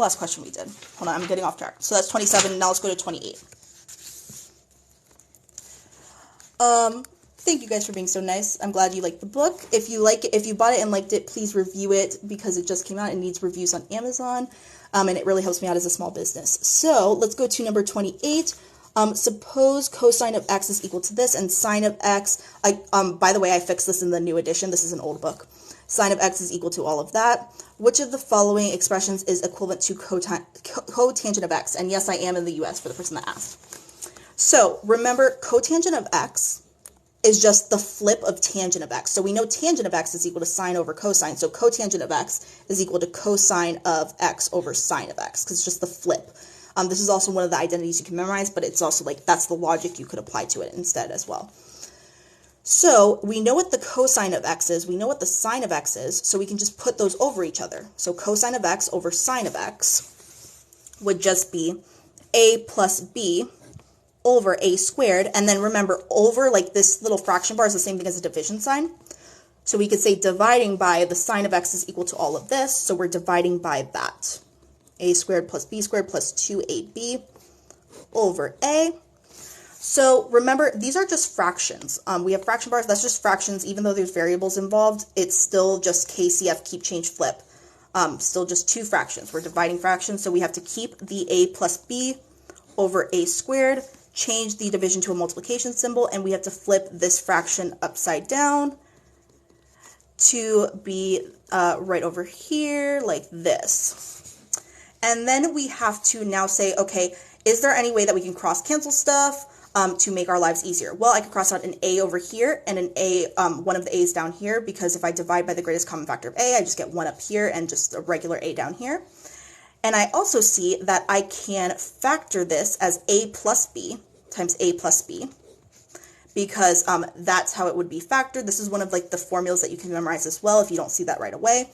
the last question we did? Hold on, I'm getting off track. So that's 27. Now let's go to 28. Thank you guys for being so nice. I'm glad you liked the book. If you bought it and liked it, please review it because it just came out. It needs reviews on Amazon, and it really helps me out as a small business. So let's go to number 28. Suppose cosine of x is equal to this, and sine of x, by the way, I fixed this in the new edition. This is an old book. Sine of x is equal to all of that. Which of the following expressions is equivalent to cotangent of x? And yes, I am in the US for the person that asked. So remember, cotangent of x is just the flip of tangent of x. So we know tangent of x is equal to sine over cosine. So cotangent of x is equal to cosine of x over sine of x, because it's just the flip. This is also one of the identities you can memorize, but it's also like that's the logic you could apply to it instead as well. So we know what the cosine of x is. We know what the sine of x is. So we can just put those over each other. So cosine of x over sine of x would just be a plus b over a squared. And then remember, over, like this little fraction bar is the same thing as a division sign. So we could say dividing by the sine of x is equal to all of this. So we're dividing by that. A squared plus b squared plus 2ab over a. So remember, these are just fractions. We have fraction bars. That's just fractions. Even though there's variables involved, it's still just KCF, keep, change, flip. Still just two fractions. We're dividing fractions, so we have to keep the a plus b over a squared, change the division to a multiplication symbol, and we have to flip this fraction upside down to be right over here like this. And then we have to now say, okay, is there any way that we can cross cancel stuff to make our lives easier? Well, I could cross out an a over here and an a, one of the a's down here, because if I divide by the greatest common factor of a, I just get one up here and just a regular a down here. And I also see that I can factor this as a plus b times a plus b, because that's how it would be factored. This is one of like the formulas that you can memorize as well if you don't see that right away.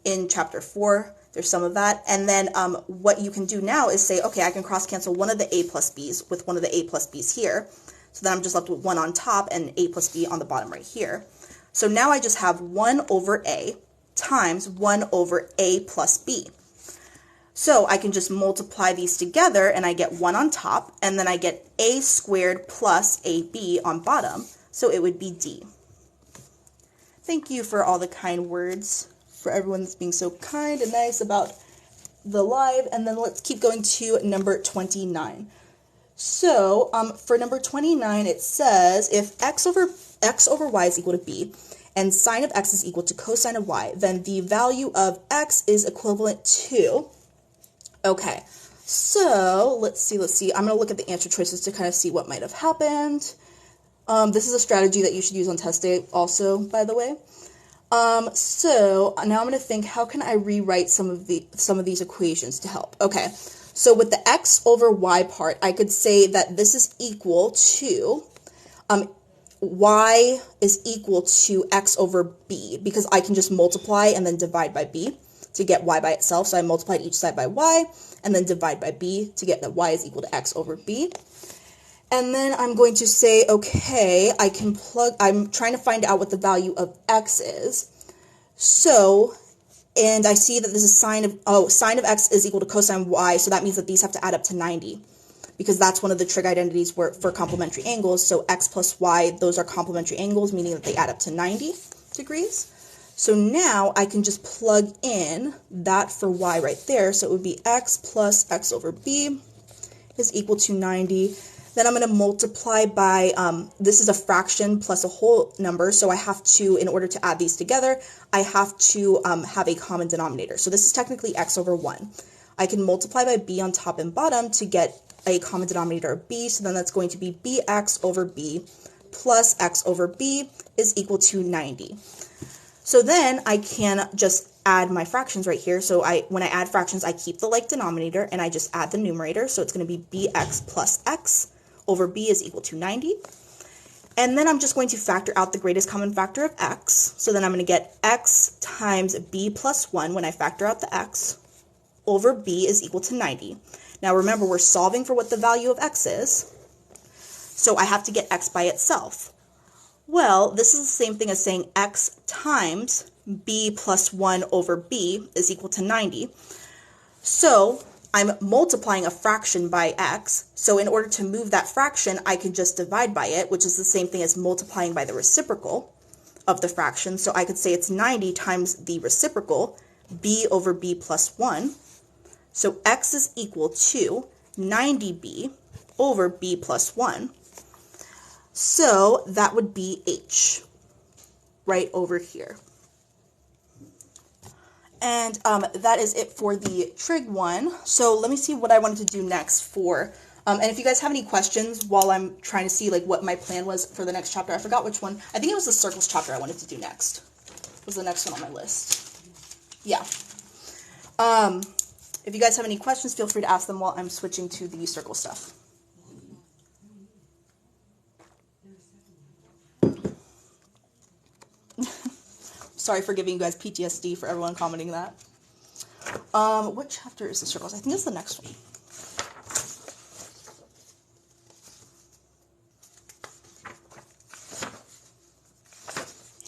In chapter 4, there's some of that. And then what you can do now is say, okay, I can cross cancel one of the a plus b's with one of the a plus b's here. So then I'm just left with one on top and a plus b on the bottom right here. So now I just have 1 over a times 1 over a plus b. So I can just multiply these together and I get 1 on top, and then I get a squared plus ab on bottom. So it would be d. Thank you for all the kind words, for everyone that's being so kind and nice about the live. And then let's keep going to number 29. So for number 29, it says if x over y is equal to b and sine of x is equal to cosine of y, then the value of x is equivalent to, okay, so let's see. I'm going to look at the answer choices to kind of see what might have happened. This is a strategy that you should use on test day also, by the way. So now I'm going to think, how can I rewrite some of these equations to help? Okay, so with the x over y part, I could say that this is equal to, y is equal to x over b, because I can just multiply and then divide by b to get y by itself. So I multiplied each side by y and then divide by b to get that y is equal to x over b. And then I'm going to say, okay, I'm trying to find out what the value of x is. So, and I see that this is sine of x is equal to cosine y, so that means that these have to add up to 90, because that's one of the trig identities for complementary angles. So x plus y, those are complementary angles, meaning that they add up to 90 degrees. So now I can just plug in that for y right there. So it would be x plus x over b is equal to 90. Then I'm going to multiply by, this is a fraction plus a whole number, so I have to, in order to add these together, I have to have a common denominator. So this is technically x over 1. I can multiply by b on top and bottom to get a common denominator of b, so then that's going to be bx over b plus x over b is equal to 90. So then I can just add my fractions right here. So when I add fractions, I keep the like denominator and I just add the numerator. So it's going to be bx plus x over b is equal to 90. And then I'm just going to factor out the greatest common factor of x. So then I'm going to get x times b plus 1 when I factor out the x over b is equal to 90. Now remember, we're solving for what the value of x is. So I have to get x by itself. Well, this is the same thing as saying x times b plus 1 over b is equal to 90. So I'm multiplying a fraction by x. So in order to move that fraction, I can just divide by it, which is the same thing as multiplying by the reciprocal of the fraction. So I could say it's 90 times the reciprocal, b over b plus 1. So x is equal to 90b over b plus 1. So that would be h right over here. And that is it for the trig one. So let me see what I wanted to do next for, and if you guys have any questions while I'm trying to see like what my plan was for the next chapter, I forgot which one. I think it was the circles chapter I wanted to do next. Was the next one on my list. Yeah. If you guys have any questions, feel free to ask them while I'm switching to the circle stuff. Sorry for giving you guys PTSD for everyone commenting that. What chapter is the circles? I think it's the next one.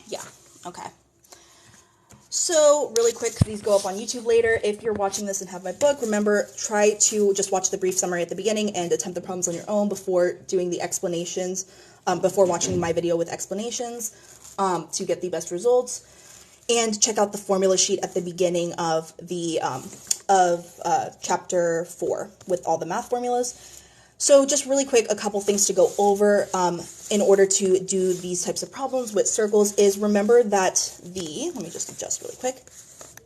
Yeah, okay. So really quick, these go up on YouTube later. If you're watching this and have my book, remember, try to just watch the brief summary at the beginning and attempt the problems on your own before doing the explanations, before watching my video with explanations to get the best results. And check out the formula sheet at the beginning of the chapter 4 with all the math formulas. So just really quick, a couple things to go over in order to do these types of problems with circles is remember that let me just adjust really quick.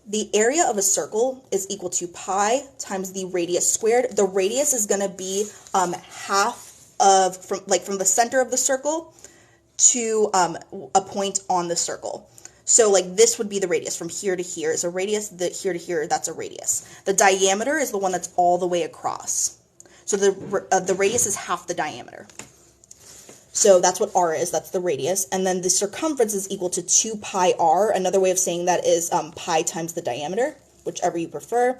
The area of a circle is equal to pi times the radius squared. The radius is going to be half of, from the center of the circle to a point on the circle. So like this would be the radius. From here to here is a radius, here to here, that's a radius. The diameter is the one that's all the way across. So the radius is half the diameter. So that's what r is, that's the radius. And then the circumference is equal to 2 pi r. Another way of saying that is pi times the diameter, whichever you prefer.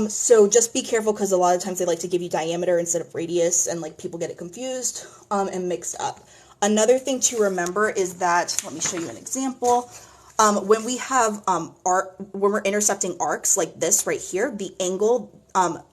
So just be careful because a lot of times they like to give you diameter instead of radius and like people get it confused and mixed up. Another thing to remember is that, let me show you an example. When we have when we're intercepting arcs like this right here, the angle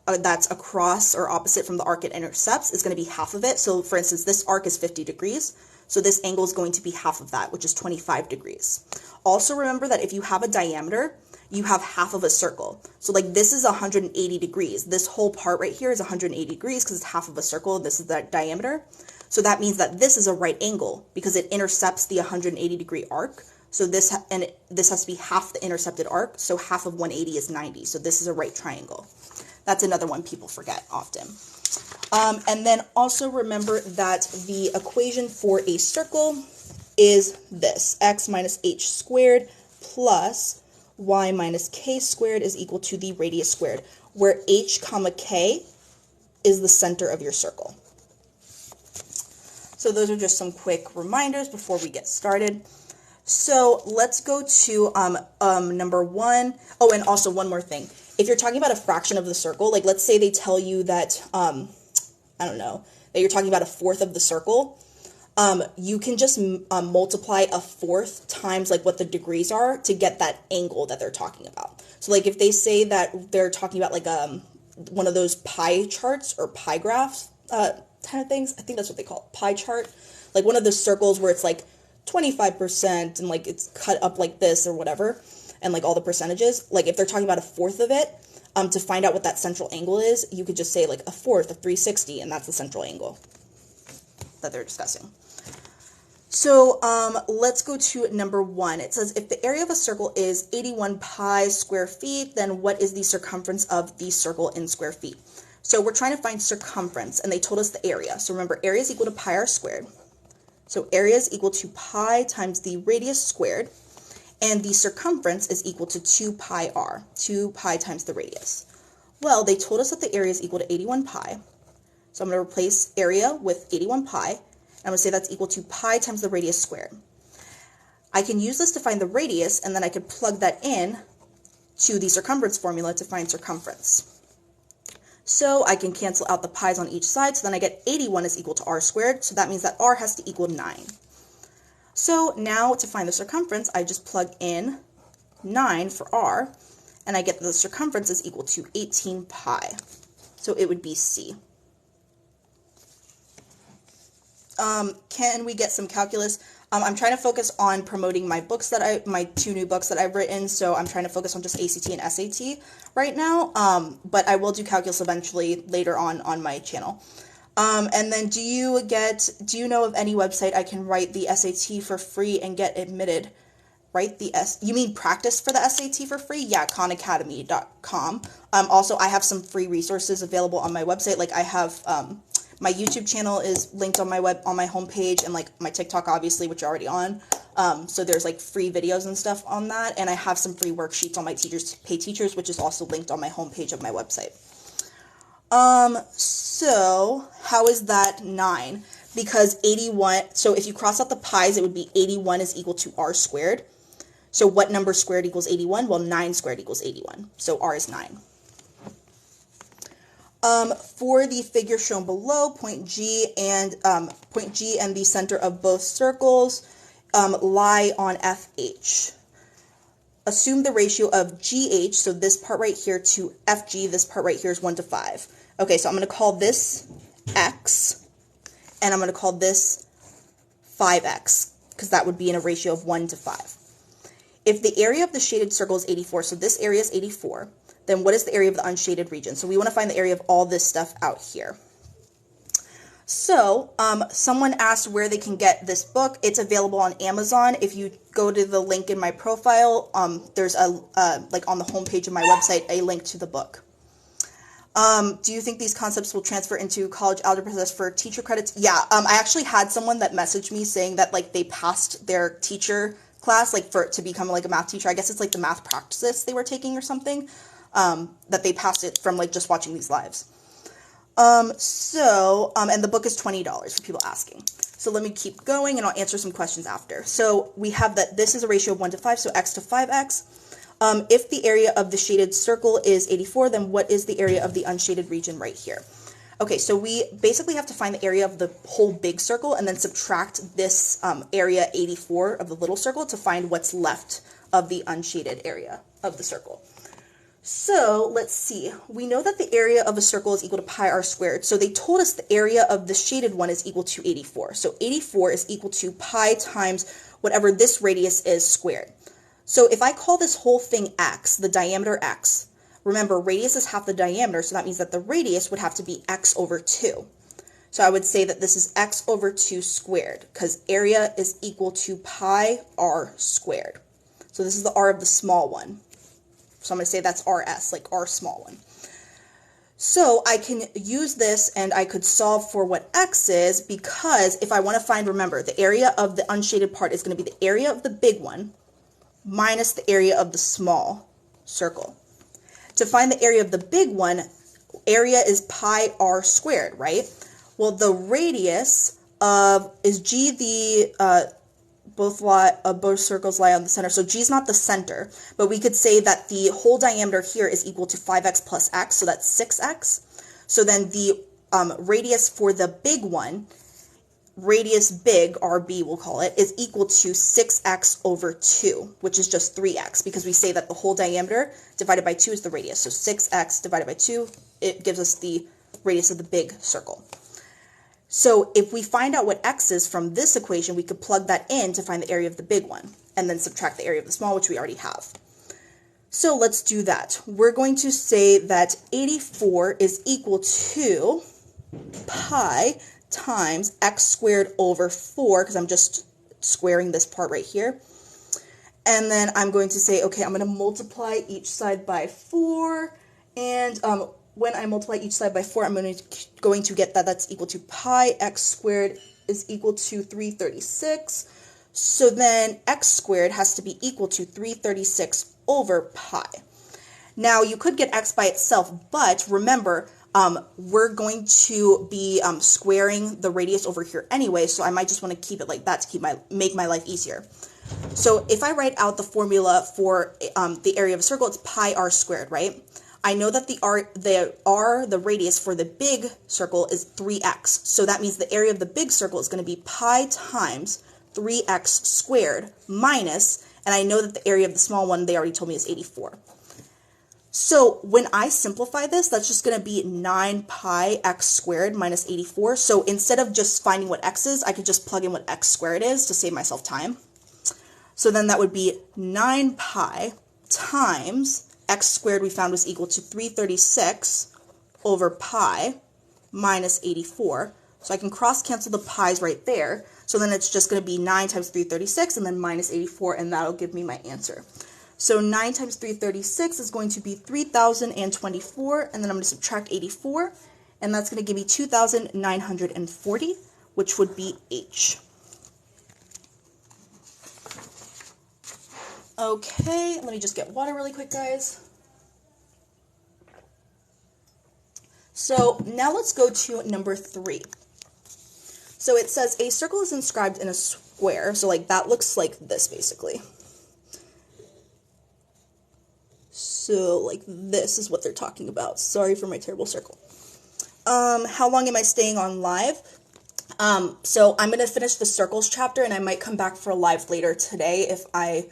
that's across or opposite from the arc it intercepts is going to be half of it. So for instance, this arc is 50 degrees. So this angle is going to be half of that, which is 25 degrees. Also remember that if you have a diameter, you have half of a circle. So like this is 180 degrees. This whole part right here is 180 degrees because it's half of a circle. This is the diameter. So that means that this is a right angle because it intercepts the 180 degree arc. So this has to be half the intercepted arc. So half of 180 is 90. So this is a right triangle. That's another one people forget often. And then also remember that the equation for a circle is this: x minus h squared plus y minus k squared is equal to the radius squared, where h comma k is the center of your circle. So those are just some quick reminders before we get started. So let's go to number 1. Oh, and also one more thing. If you're talking about a fraction of the circle, like let's say they tell you that, I don't know, that you're talking about a fourth of the circle, you can just multiply a fourth times like what the degrees are to get that angle that they're talking about. So like if they say that they're talking about like one of those pie charts or pie graphs kind of things, I think that's what they call it, pie chart, like one of the circles where it's like 25% and like it's cut up like this or whatever, and like all the percentages, like if they're talking about a fourth of it, to find out what that central angle is, you could just say like a fourth of 360, and that's the central angle that they're discussing. So let's go to number 1. It says if the area of a circle is 81 pi square feet, then what is the circumference of the circle in square feet? So we're trying to find circumference, and they told us the area. So remember, area is equal to pi r squared. So area is equal to pi times the radius squared, and the circumference is equal to 2 pi r, 2 pi times the radius. Well, they told us that the area is equal to 81 pi. So I'm going to replace area with 81 pi, and I'm going to say that's equal to pi times the radius squared. I can use this to find the radius, and then I could plug that in to the circumference formula to find circumference. So I can cancel out the pi's on each side, so then I get 81 is equal to r squared, so that means that r has to equal 9. So now to find the circumference, I just plug in 9 for r, and I get that the circumference is equal to 18 pi. So it would be C. Can we get some calculus? I'm trying to focus on promoting my books my 2 new books that I've written, so I'm trying to focus on just ACT and SAT right now, but I will do calculus eventually later on my channel. And then do you know of any website I can write the SAT for free and get admitted? You mean practice for the SAT for free? Yeah, khanacademy.com. Also, I have some free resources available on my website. Like I have, my YouTube channel is linked on my homepage, and like my TikTok, obviously, which you're already on. So there's like free videos and stuff on that. And I have some free worksheets on my Teachers Pay Teachers, which is also linked on my homepage of my website. So how is that 9? Because 81, so if you cross out the pi's, it would be 81 is equal to r squared. So what number squared equals 81? Well, 9 squared equals 81. So r is 9. For the figure shown below, point G and the center of both circles lie on FH. Assume the ratio of GH, so this part right here, to FG, this part right here is 1 to 5. Okay, so I'm going to call this X, and I'm going to call this 5X, because that would be in a ratio of 1 to 5. If the area of the shaded circle is 84, so this area is 84, then what is the area of the unshaded region? So we want to find the area of all this stuff out here. So someone asked where they can get this book. It's available on Amazon. If you go to the link in my profile, there's like on the homepage of my website, a link to the book. Do you think these concepts will transfer into college algebra test for teacher credits? Yeah, I actually had someone that messaged me saying that like they passed their teacher class, like to become like a math teacher. I guess it's like the math practice they were taking or something, that they passed it from like just watching these lives. And the book is $20 for people asking. So let me keep going and I'll answer some questions after. So we have that this is a ratio of 1 to 5, so x to 5x. If the area of the shaded circle is 84, then what is the area of the unshaded region right here? Okay, so we basically have to find the area of the whole big circle and then subtract this area 84 of the little circle to find what's left of the unshaded area of the circle. So let's see. We know that the area of a circle is equal to pi r squared. So they told us the area of the shaded one is equal to 84. So 84 is equal to pi times whatever this radius is squared. So if I call this whole thing x, the diameter x, remember radius is half the diameter, so that means that the radius would have to be x over 2. So I would say that this is x over 2 squared, because area is equal to pi r squared. So this is the r of the small one. So I'm going to say that's rs, like r small one. So I can use this and I could solve for what x is, because if I want to find, remember, the area of the unshaded part is going to be the area of the big one minus the area of the small circle. To find the area of the big one, area is pi r squared, right? Well, the radius is g, both circles lie on the center. So g is not the center, but we could say that the whole diameter here is equal to 5x plus x, so that's 6x. So then the radius for the big one, radius big, RB we'll call it, is equal to 6x over 2, which is just 3x, because we say that the whole diameter divided by 2 is the radius. So 6x divided by 2, it gives us the radius of the big circle. So if we find out what x is from this equation, we could plug that in to find the area of the big one, and then subtract the area of the small, which we already have. So let's do that. We're going to say that 84 is equal to pi times x squared over 4, because I'm just squaring this part right here. And then I'm going to say, okay, I'm going to multiply each side by 4, and when I multiply each side by 4, I'm going to get that that's equal to pi x squared is equal to 336. So then x squared has to be equal to 336 over pi. Now, you could get x by itself, but remember, we're going to be squaring the radius over here anyway, so I might just want to keep it like that to make my life easier. So if I write out the formula for the area of a circle, it's pi r squared, right? I know that the radius for the big circle is 3x, so that means the area of the big circle is going to be pi times 3x squared minus, and I know that the area of the small one, they already told me, is 84. So when I simplify this, that's just going to be 9 pi x squared minus 84. So instead of just finding what x is, I could just plug in what x squared is to save myself time. So then that would be 9 pi times x squared we found was equal to 336 over pi minus 84. So I can cross cancel the pi's right there. So then it's just going to be 9 times 336 and then minus 84, and that'll give me my answer. So 9 times 336 is going to be 3,024, and then I'm going to subtract 84, and that's going to give me 2,940, which would be H. Okay, let me just get water really quick, guys. So now let's go to number 3. So it says a circle is inscribed in a square, so like that looks like this basically. So, like, this is what they're talking about. Sorry for my terrible circle. How long am I staying on live? So I'm going to finish the circles chapter, and I might come back for a live later today if I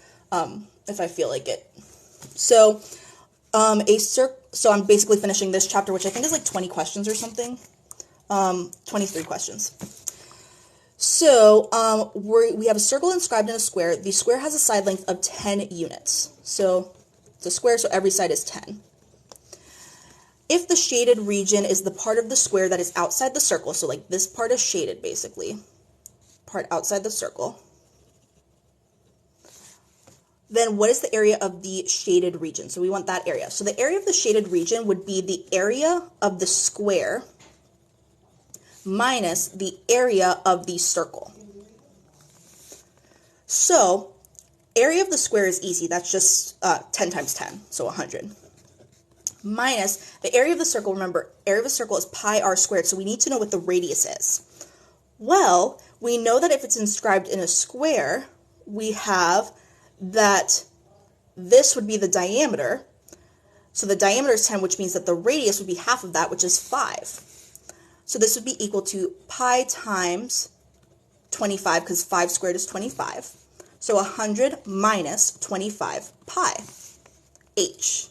feel like it. So, so I'm basically finishing this chapter, which I think is like 20 questions or something. 23 questions. So, we have a circle inscribed in a square. The square has a side length of 10 units. So, it's a square, so every side is 10. If the shaded region is the part of the square that is outside the circle, so like this part is shaded basically, part outside the circle, then what is the area of the shaded region? So we want that area. So the area of the shaded region would be the area of the square minus the area of the circle. So area of the square is easy. That's just 10 times 10, so 100. Minus the area of the circle. Remember, area of the circle is pi r squared, so we need to know what the radius is. Well, we know that if it's inscribed in a square, we have that this would be the diameter. So the diameter is 10, which means that the radius would be half of that, which is 5. So this would be equal to pi times 25, because 5 squared is 25. So 100 minus 25 pi, H.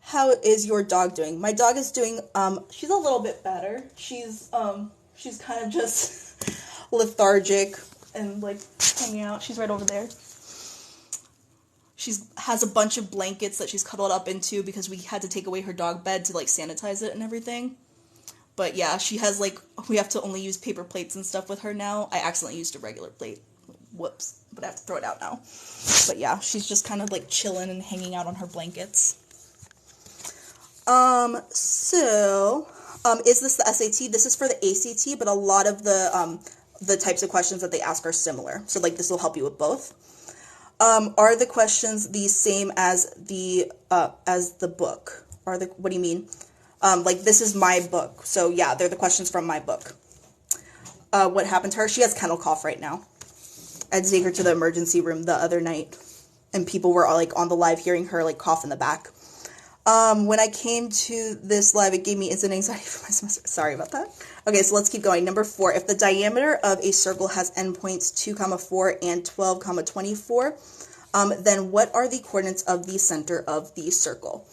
How is your dog doing? My dog is doing, she's a little bit better. She's kind of just lethargic and like hanging out. She's right over there. She has a bunch of blankets that she's cuddled up into because we had to take away her dog bed to like sanitize it and everything. But yeah, she has like, we have to only use paper plates and stuff with her now. I accidentally used a regular plate. Whoops. But I have to throw it out now. But yeah, she's just kind of like chilling and hanging out on her blankets. Is this the SAT? This is for the ACT, but a lot of the types of questions that they ask are similar. So like this will help you with both. Are the questions the same as the book? What do you mean? Like this is my book. So yeah, they're the questions from my book. What happened to her? She has kennel cough right now. I had to take her to the emergency room the other night, and people were all like on the live hearing her like cough in the back. When I came to this live, it gave me instant anxiety for my semester. Sorry about that. Okay, so let's keep going. Number 4, if the diameter of a circle has endpoints 2, 4 and 12, 24, then what are the coordinates of the center of the circle?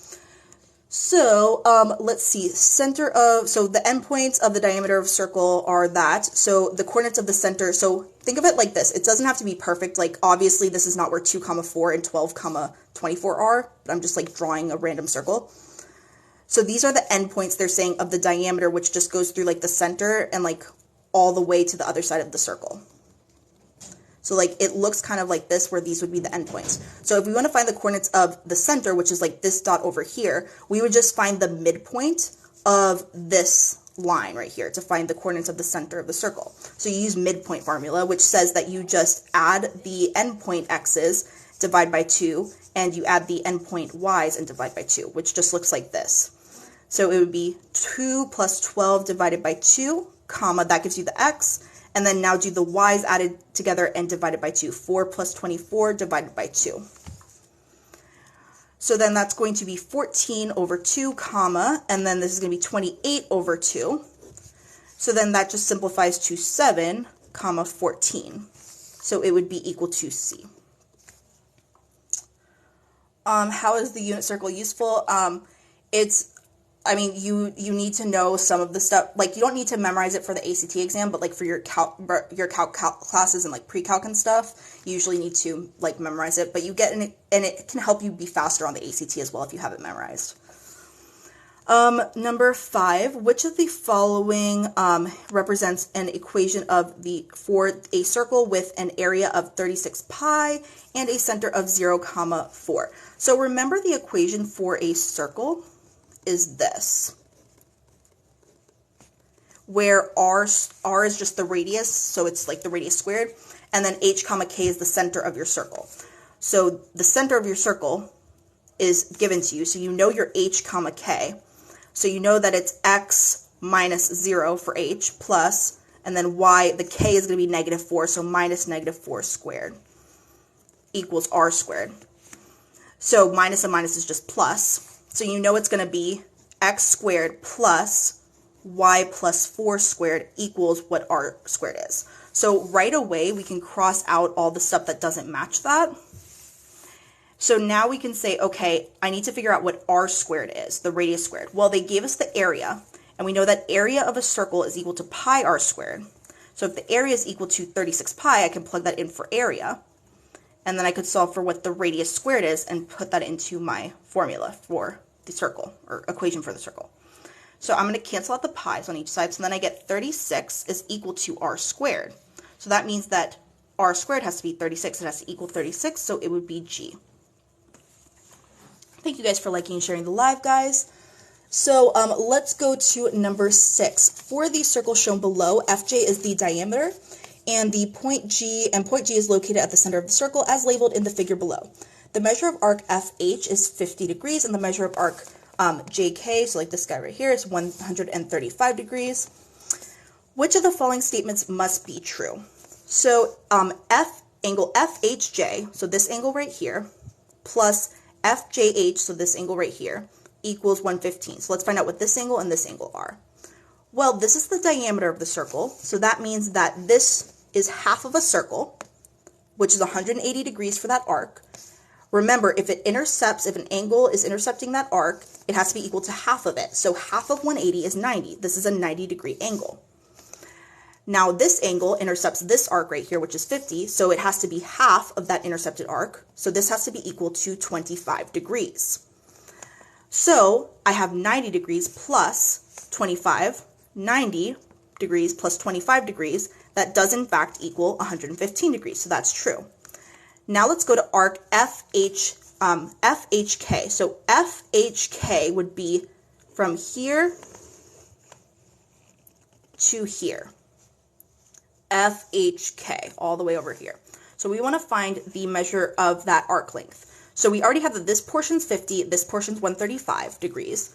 So, let's see, so the endpoints of the diameter of circle are that. So the coordinates of the center, so think of it like this. It doesn't have to be perfect. Like, obviously, this is not where 2, 4 and 12, 24 are, but I'm just like drawing a random circle. So these are the endpoints they're saying of the diameter, which just goes through like the center and like all the way to the other side of the circle. So like it looks kind of like this, where these would be the endpoints. So if we want to find the coordinates of the center, which is like this dot over here, we would just find the midpoint of this line right here to find the coordinates of the center of the circle. So you use midpoint formula, which says that you just add the endpoint x's, divide by 2, and you add the endpoint y's and divide by 2, which just looks like this. So it would be 2 plus 12 divided by 2, comma, that gives you the x, and then now do the y's added together and divided by 2. 4 plus 24 divided by 2. So then that's going to be 14 over 2, comma, and then this is going to be 28 over 2. So then that just simplifies to 7, comma, 14. So it would be equal to C. How is the unit circle useful? I mean, you need to know some of the stuff. Like, you don't need to memorize it for the ACT exam, but like for your calc classes and like pre-calc and stuff, you usually need to like memorize it. But you get and it can help you be faster on the ACT as well if you have it memorized. Number 5, which of the following represents an equation for a circle with an area of 36 pi and a center of 0, 4? So remember, the equation for a circle is this, where r is just the radius, so it's like the radius squared, and then h, k is the center of your circle. So the center of your circle is given to you, so you know your h, k. So you know that it's x minus 0 for h plus, and then y, the k is going to be -4, so minus -4 squared equals r squared. So minus and minus is just plus. So you know it's going to be x squared plus y plus 4 squared equals what r squared is. So right away, we can cross out all the stuff that doesn't match that. So now we can say, okay, I need to figure out what r squared is, the radius squared. Well, they gave us the area, and we know that area of a circle is equal to pi r squared. So if the area is equal to 36 pi, I can plug that in for area, and then I could solve for what the radius squared is and put that into my formula for the circle, or equation for the circle. So I'm going to cancel out the pi's on each side, so then I get 36 is equal to r squared. So that means that r squared has to be 36, it has to equal 36, so it would be g. Thank you guys for liking and sharing the live, guys. So let's go to number 6. For the circle shown below, FJ is the diameter, and the point G is located at the center of the circle as labeled in the figure below. The measure of arc FH is 50 degrees, and the measure of arc JK, so like this guy right here, is 135 degrees. Which of the following statements must be true? So angle FHJ, so this angle right here, plus FJH, so this angle right here, equals 115. So let's find out what this angle and this angle are. Well, this is the diameter of the circle, so that means that this is half of a circle, which is 180 degrees for that arc. Remember, if an angle is intercepting that arc, it has to be equal to half of it. So half of 180 is 90. This is a 90-degree angle. Now this angle intercepts this arc right here, which is 50, so it has to be half of that intercepted arc. So this has to be equal to 25 degrees. So I have 90 degrees plus 25, 90 degrees plus 25 degrees. That does in fact equal 115 degrees, so that's true. Now let's go to arc FHK. So FHK would be from here to here. FHK, all the way over here. So we want to find the measure of that arc length. So we already have that this portion's 50, this portion's 135 degrees.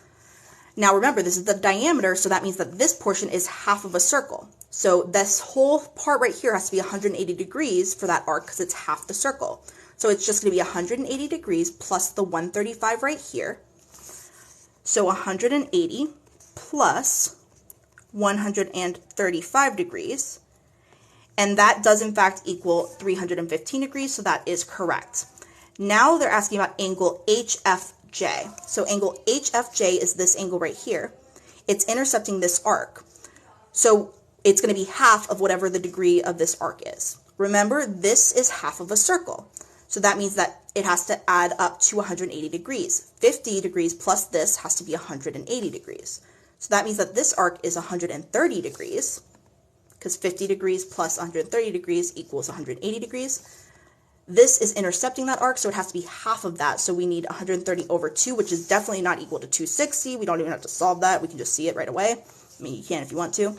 Now remember, this is the diameter, so that means that this portion is half of a circle. So this whole part right here has to be 180 degrees for that arc because it's half the circle. So it's just going to be 180 degrees plus the 135 right here. So 180 plus 135 degrees. And that does in fact equal 315 degrees, so that is correct. Now they're asking about angle HFJ. So angle HFJ is this angle right here. It's intercepting this arc. So it's going to be half of whatever the degree of this arc is. Remember, this is half of a circle. So that means that it has to add up to 180 degrees. 50 degrees plus this has to be 180 degrees. So that means that this arc is 130 degrees, because 50 degrees plus 130 degrees equals 180 degrees. This is intercepting that arc, so it has to be half of that. So we need 130 over 2, which is definitely not equal to 260. We don't even have to solve that. We can just see it right away. I mean, you can if you want to.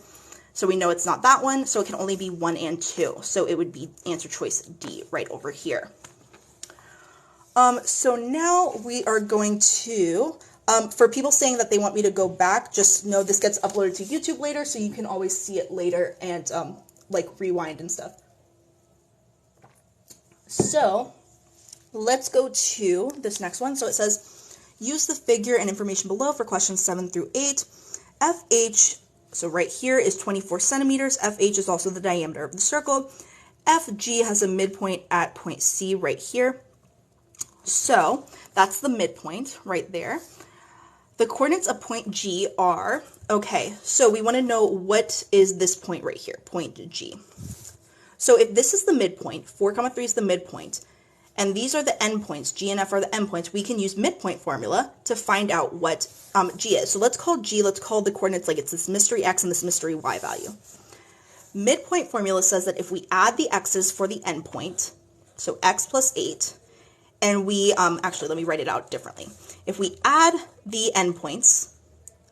So we know it's not that one, so it can only be 1 and 2. So it would be answer choice D right over here. So now we are going to, for people saying that they want me to go back, just know this gets uploaded to YouTube later, so you can always see it later and like rewind and stuff. So let's go to this next one. So it says, use the figure and information below for questions 7 through 8. FH, so right here is 24 centimeters. FH is also the diameter of the circle. FG has a midpoint at point C right here. So That's the midpoint right there. The coordinates of point G are, okay, so we want to know what is this point right here, point G. So if this is the midpoint, 4, 3 is the midpoint, and these are the endpoints, G and F are the endpoints, we can use midpoint formula to find out what G is. So let's call the coordinates like it's this mystery X and this mystery Y value. Midpoint formula says that if we add the X's for the endpoint, so X plus 8, and we, actually let me write it out differently. If we add the endpoints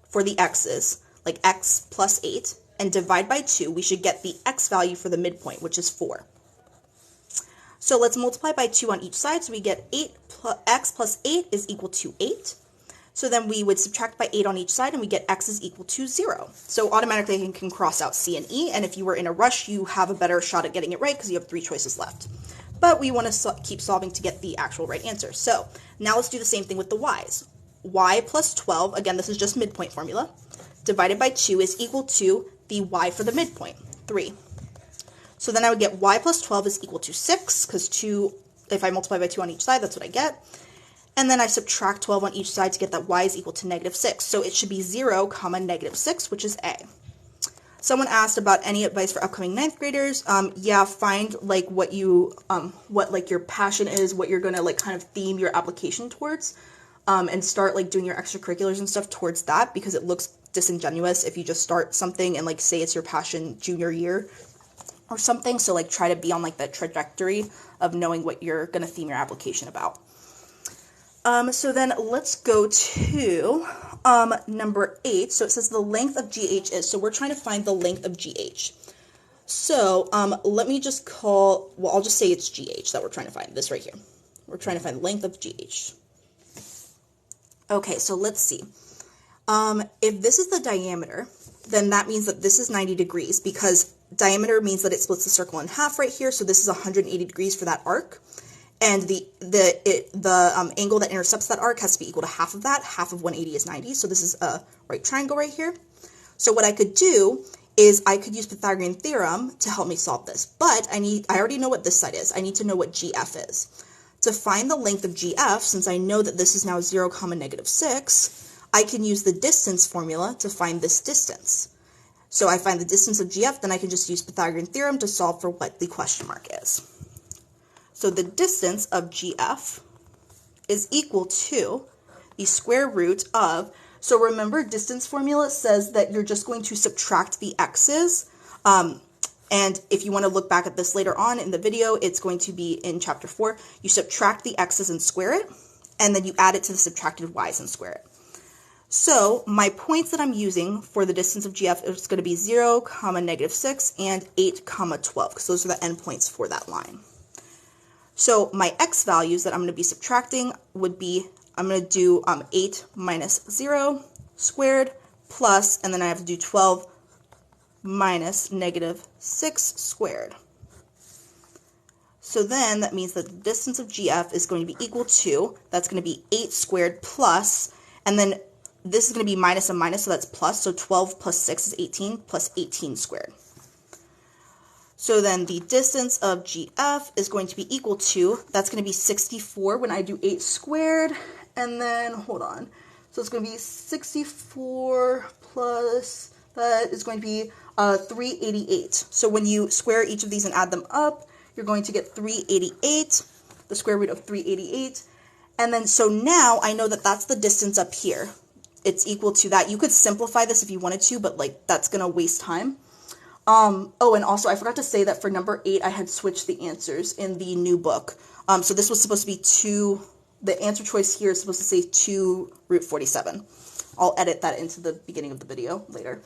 for the X's, like X plus 8, and divide by 2, we should get the X value for the midpoint, which is 4. So let's multiply by 2 on each side. So we get X plus 8 is equal to 8. So then we would subtract by 8 on each side, and we get X is equal to 0. So automatically I can cross out C and E, and if you were in a rush, you have a better shot at getting it right because you have 3 choices left. But we want to keep solving to get the actual right answer. So now let's do the same thing with the Y's. Y plus 12, again, this is just midpoint formula, divided by 2 is equal to the Y for the midpoint, 3. So then I would get Y plus 12 is equal to 6, because 2, if I multiply by 2 on each side, that's what I get. And then I subtract 12 on each side to get that Y is equal to negative 6. So it should be 0, negative 6, which is A. Someone asked about any advice for upcoming 9th graders. Yeah, find like what like your passion is, what you're gonna like kind of theme your application towards, and start like doing your extracurriculars and stuff towards that, because it looks disingenuous if you just start something and like say it's your passion junior year or something. So like try to be on like that trajectory of knowing what you're gonna theme your application about. So then let's go to number 8. So it says the length of GH is, so we're trying to find the length of GH. So let me just I'll just say it's GH that we're trying to find, this right here. We're trying to find the length of GH. Okay, so let's see. If this is the diameter, then that means that this is 90 degrees, because diameter means that it splits the circle in half right here, so this is 180 degrees for that arc. And the angle that intercepts that arc has to be equal to half of that. Half of 180 is 90, so this is a right triangle right here. So what I could do is I could use Pythagorean theorem to help me solve this, but I already know what this side is. I need to know what GF is. To find the length of GF, since I know that this is now 0, negative 6, I can use the distance formula to find this distance. So I find the distance of GF, then I can just use Pythagorean theorem to solve for what the question mark is. So the distance of GF is equal to the square root of, so remember distance formula says that you're just going to subtract the x's, and if you want to look back at this later on in the video, it's going to be in chapter 4. You subtract the x's and square it, and then you add it to the subtracted y's and square it. So my points that I'm using for the distance of GF is going to be 0, negative 6, and 8, 12, because those are the endpoints for that line. So my x values that I'm going to be subtracting would be, I'm going to do 8 minus 0 squared plus, and then I have to do 12 minus negative 6 squared. So then that means that the distance of GF is going to be equal to, that's going to be 8 squared plus, and then this is going to be minus and minus, so that's plus, so 12 plus 6 is 18, plus 18 squared. So then the distance of GF is going to be equal to, that's going to be 64 when I do 8 squared, and then, hold on, so it's going to be 64 plus, that is going to be 388. So when you square each of these and add them up, you're going to get 388, the square root of 388, and then so now I know that that's the distance up here. It's equal to that. You could simplify this if you wanted to, but like that's going to waste time. Oh, and also I forgot to say that for number 8, I had switched the answers in the new book. So this was supposed to be 2, the answer choice here is supposed to say 2 root 47. I'll edit that into the beginning of the video later.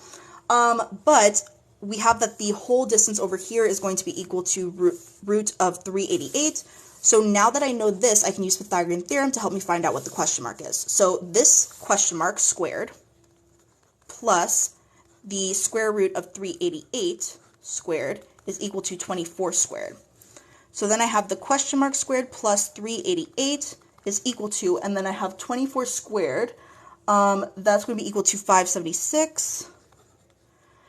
But we have that the whole distance over here is going to be equal to root of 388. So now that I know this, I can use Pythagorean theorem to help me find out what the question mark is. So this question mark squared plus the square root of 388 squared is equal to 24 squared. So then I have the question mark squared plus 388 is equal to, and then I have 24 squared, that's going to be equal to 576.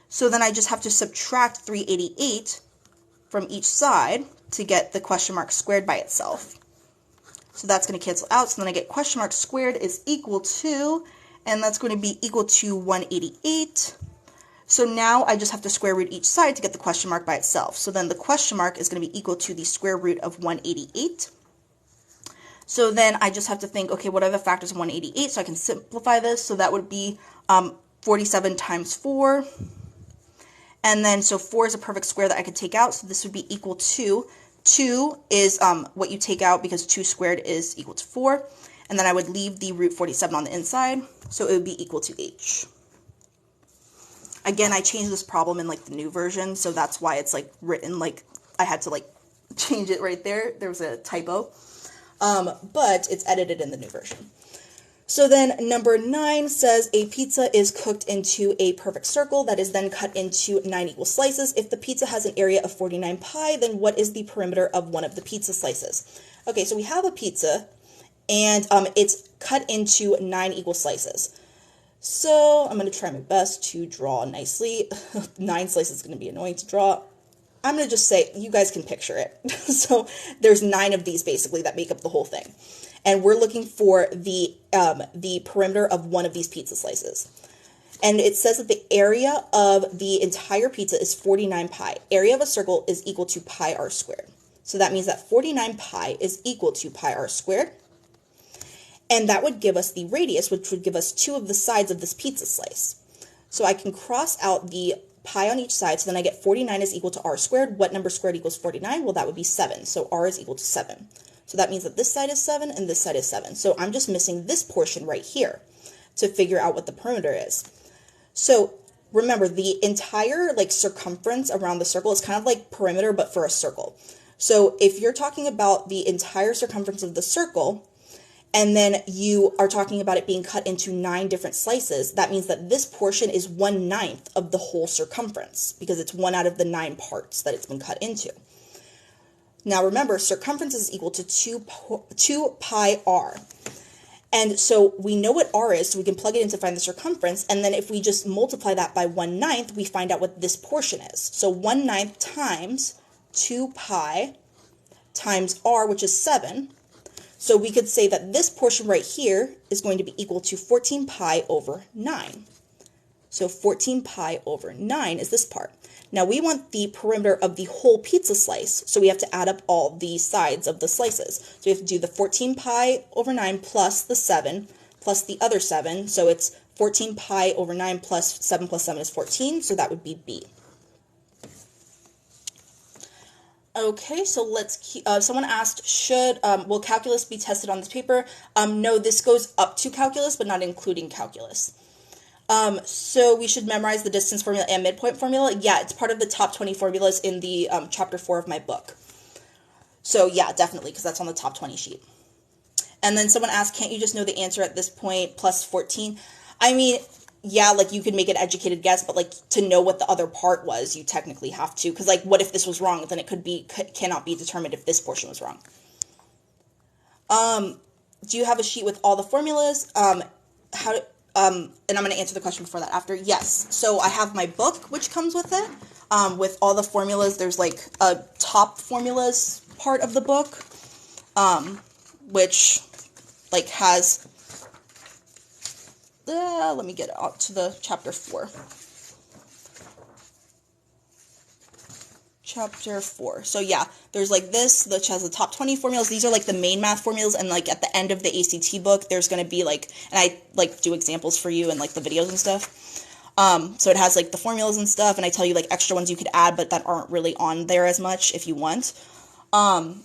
So then I just have to subtract 388 from each side to get the question mark squared by itself. So that's going to cancel out. So then I get question mark squared is equal to, and that's going to be equal to 188. So now I just have to square root each side to get the question mark by itself. So then the question mark is going to be equal to the square root of 188. So then I just have to think, okay, what are the factors of 188? So I can simplify this. So that would be 47 times 4. And then, so 4 is a perfect square that I could take out. So this would be equal to, 2 is what you take out because 2 squared is equal to 4. And then I would leave the root 47 on the inside. So it would be equal to h. Again, I changed this problem in like the new version. So that's why it's like written like, I had to like change it right there. There was a typo. But it's edited in the new version. So then number 9 says a pizza is cooked into a perfect circle that is then cut into 9 equal slices. If the pizza has an area of 49 pi, then what is the perimeter of one of the pizza slices? Okay, so we have a pizza and it's cut into 9 equal slices. So I'm going to try my best to draw nicely. 9 slices is going to be annoying to draw. I'm going to just say, you guys can picture it. So there's 9 of these basically that make up the whole thing. And we're looking for the perimeter of one of these pizza slices. And it says that the area of the entire pizza is 49 pi. Area of a circle is equal to pi r squared. So that means that 49 pi is equal to pi r squared. And that would give us the radius, which would give us 2 of the sides of this pizza slice. So I can cross out the pi on each side, so then I get 49 is equal to r squared. What number squared equals 49? Well, that would be 7. So r is equal to 7. So that means that this side is 7 and this side is 7. So I'm just missing this portion right here to figure out what the perimeter is. So remember, the entire like circumference around the circle is kind of like perimeter, but for a circle. So if you're talking about the entire circumference of the circle, and then you are talking about it being cut into 9 different slices, that means that this portion is 1/9 of the whole circumference, because it's 1 out of the 9 parts that it's been cut into. Now remember, circumference is equal to 2 pi r. And so we know what r is, so we can plug it in to find the circumference, and then if we just multiply that by 1/9, we find out what this portion is. So 1/9 times 2 pi times r, which is 7. So we could say that this portion right here is going to be equal to 14 pi over 9. So 14 pi over 9 is this part. Now we want the perimeter of the whole pizza slice, so we have to add up all the sides of the slices. So we have to do the 14 pi over 9 plus the 7 plus the other 7. So it's 14 pi over 9 plus 7 is 14, so that would be B. Okay, so let's keep, someone asked, will calculus be tested on this paper? No, this goes up to calculus, but not including calculus. So we should memorize the distance formula and midpoint formula. Yeah, it's part of the top 20 formulas in the chapter 4 of my book. So yeah, definitely, because that's on the top 20 sheet. And then someone asked, can't you just know the answer at this point, plus 14? I mean, yeah, like you could make an educated guess, but like to know what the other part was, you technically have to. Because like, what if this was wrong? Then it cannot be determined if this portion was wrong. Do you have a sheet with all the formulas? And I'm going to answer the question before that after. Yes. So I have my book, which comes with it, with all the formulas. There's like a top formulas part of the book, which like has, let me get out to the chapter 4. Chapter 4. So yeah, there's like this, which has the top 20 formulas. These are like the main math formulas, and like at the end of the ACT book, there's going to be like, and I like do examples for you and like the videos and stuff. So it has like the formulas and stuff, and I tell you like extra ones you could add, but that aren't really on there as much if you want.